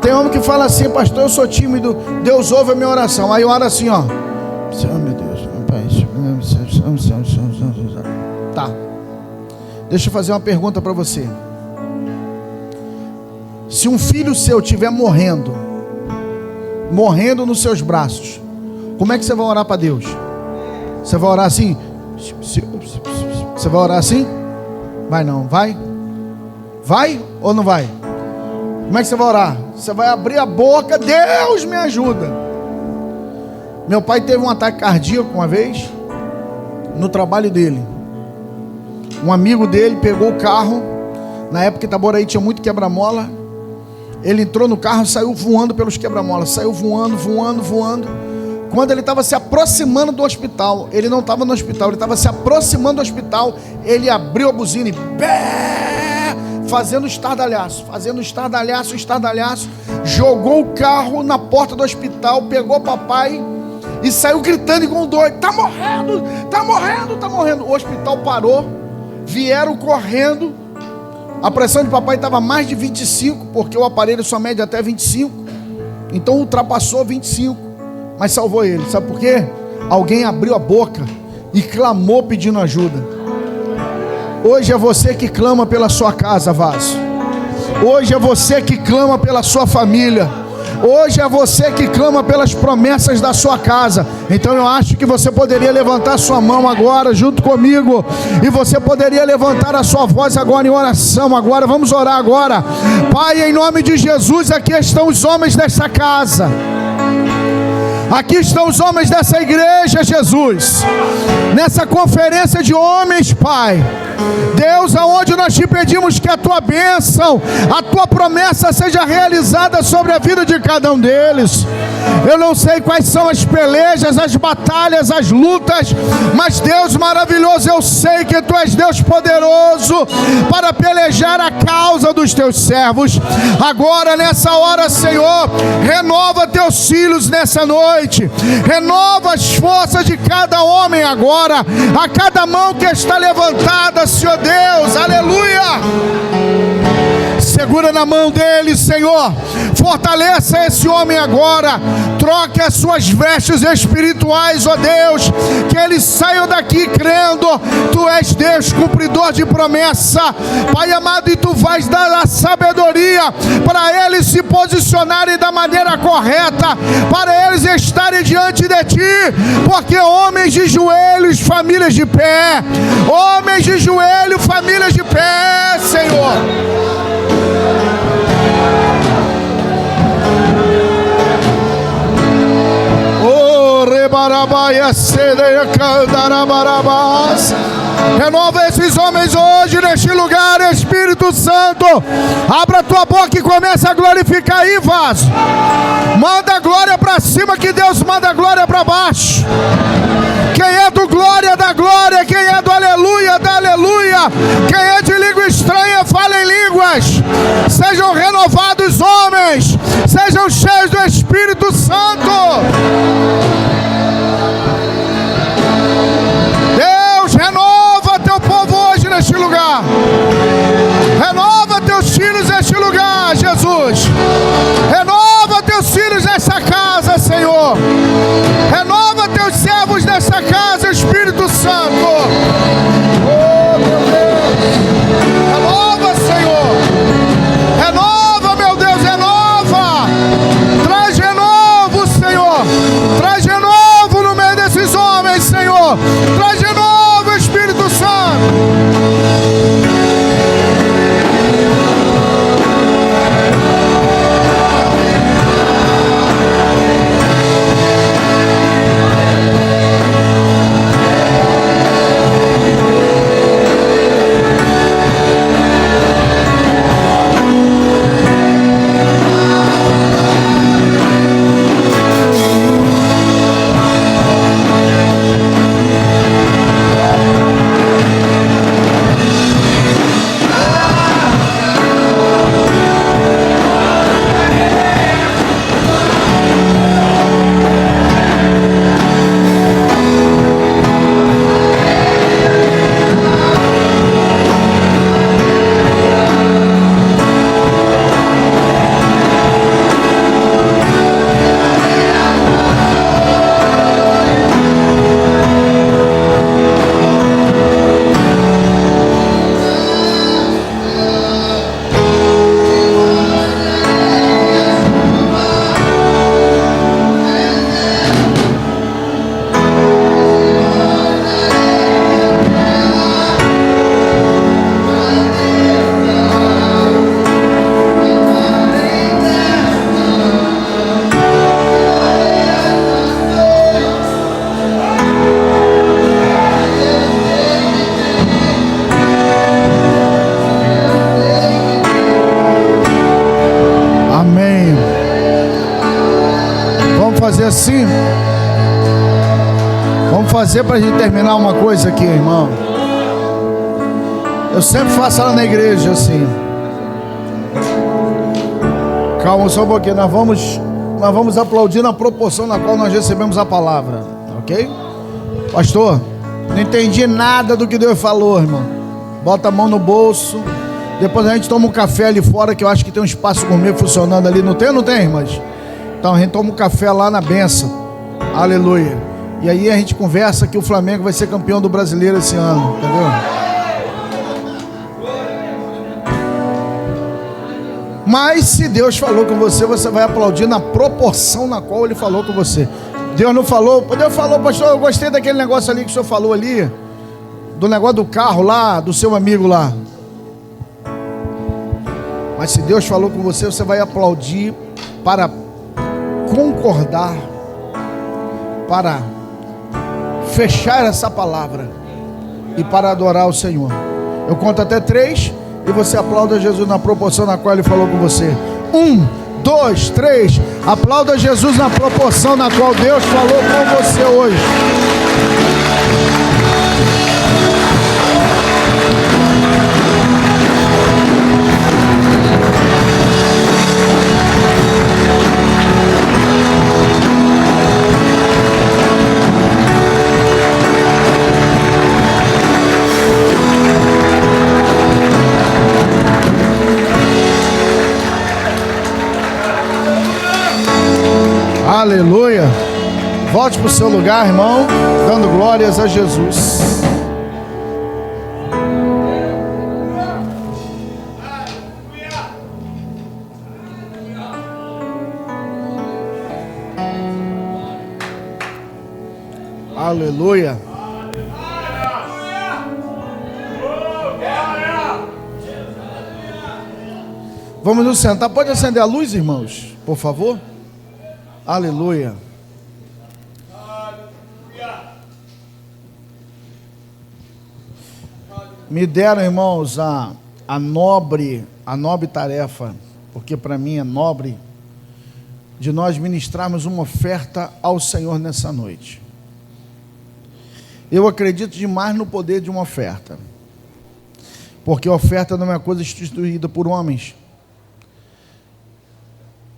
Speaker 1: Tem homem que fala assim: pastor, eu sou tímido, Deus ouve a minha oração. Aí ora assim, ó. Oh, meu Deus. Tá. Deixa eu fazer uma pergunta para você. Se um filho seu estiver morrendo nos seus braços, como é que você vai orar para Deus? Você vai orar assim? Você vai orar assim? Vai não, vai? Vai ou não vai? Como é que você vai orar? Você vai abrir a boca, Deus me ajuda. Meu pai teve um ataque cardíaco uma vez, no trabalho dele. Um amigo dele pegou o carro, na época em Itaboraí tinha muito quebra-mola. Ele entrou no carro e saiu voando pelos quebra-molas, saiu voando. Quando ele estava se aproximando do hospital, ele não estava no hospital, ele estava se aproximando do hospital, ele abriu a buzina e fazendo estardalhaço, jogou o carro na porta do hospital, pegou o papai e saiu gritando igual um doido: tá morrendo. O hospital parou, vieram correndo. A pressão de papai estava mais de 25, porque o aparelho só mede até 25, então ultrapassou 25, mas salvou ele. Sabe por quê? Alguém abriu a boca e clamou pedindo ajuda. Hoje é você que clama pela sua casa, vaso. Hoje é você que clama pela sua família. Hoje é você que clama pelas promessas da sua casa. Então eu acho que você poderia levantar sua mão agora junto comigo, e você poderia levantar a sua voz agora em oração. Agora vamos orar agora. Pai, em nome de Jesus, aqui estão os homens dessa casa. Aqui estão os homens dessa igreja, Jesus, nessa conferência de homens, Pai. Deus, aonde nós te pedimos que a tua bênção, a tua promessa seja realizada sobre a vida de cada um deles. Eu não sei quais são as pelejas, as batalhas, as lutas, mas Deus maravilhoso, eu sei que tu és Deus poderoso para pelejar a causa dos teus servos. Agora, nessa hora, Senhor, renova teus filhos nessa noite, renova as forças de cada homem agora, a cada mão que está levantada, Senhor Deus, aleluia. Segura na mão dele, Senhor. Fortaleça esse homem agora. Troque as suas vestes espirituais, ó Deus. Que eles saiam daqui crendo. Tu és Deus, cumpridor de promessa. Pai amado, e tu vais dar a sabedoria para eles se posicionarem da maneira correta, para eles estarem diante de ti. Porque homens de joelhos, famílias de pé. Homens de joelho, famílias de pé, Senhor. Renova esses homens hoje neste lugar, Espírito Santo. Abra a tua boca e começa a glorificar aí, vaso. Manda a glória para cima, que Deus manda a glória para baixo. Quem é do glória, dá glória. Quem é do aleluia, dá aleluia. Quem é de língua estranha, fala em línguas. Sejam renovados homens, sejam cheios do Espírito Santo. Deus, renova teu povo hoje neste lugar. Renova teus filhos neste lugar, Jesus. Renova teus filhos nessa casa, Senhor. Renova teus servos nessa casa, Espírito Santo. Oh, meu Deus. Renova, Senhor. Renova, meu fazer assim. Vamos fazer para a gente terminar uma coisa aqui, irmão. Eu sempre faço lá na igreja assim. Calma só um pouquinho. Nós vamos aplaudir na proporção na qual nós recebemos a palavra. Ok? Pastor, não entendi nada do que Deus falou, irmão. Bota a mão no bolso. Depois a gente toma um café ali fora, que eu acho que tem um espaço gourmet funcionando ali. Não tem ou não tem, irmãs? Então a gente toma um café lá na benção. Aleluia. E aí a gente conversa que o Flamengo vai ser campeão do brasileiro esse ano. Entendeu? Mas se Deus falou com você, você vai aplaudir na proporção na qual Ele falou com você. Deus não falou. Deus falou, pastor, eu gostei daquele negócio ali que o senhor falou ali. Do negócio do carro lá, do seu amigo lá. Mas se Deus falou com você, você vai aplaudir para concordar, para fechar essa palavra e para adorar o Senhor. Eu conto até 3 e você aplauda Jesus na proporção na qual Ele falou com você. 1, 2, 3. Aplauda Jesus na proporção na qual Deus falou com você hoje. Aleluia. Volte para o seu lugar, irmão, dando glórias a Jesus. Aleluia. Vamos nos sentar. Pode acender a luz, irmãos, por favor? Aleluia. Me deram, irmãos, a nobre tarefa, porque para mim é nobre, de nós ministrarmos uma oferta ao Senhor nessa noite. Eu acredito demais no poder de uma oferta, porque a oferta não é uma coisa instituída por homens.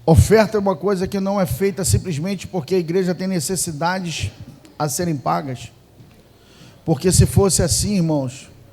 Speaker 1: Oferta é uma coisa que não é feita simplesmente porque a igreja tem necessidades a serem pagas. Porque se fosse assim, irmãos,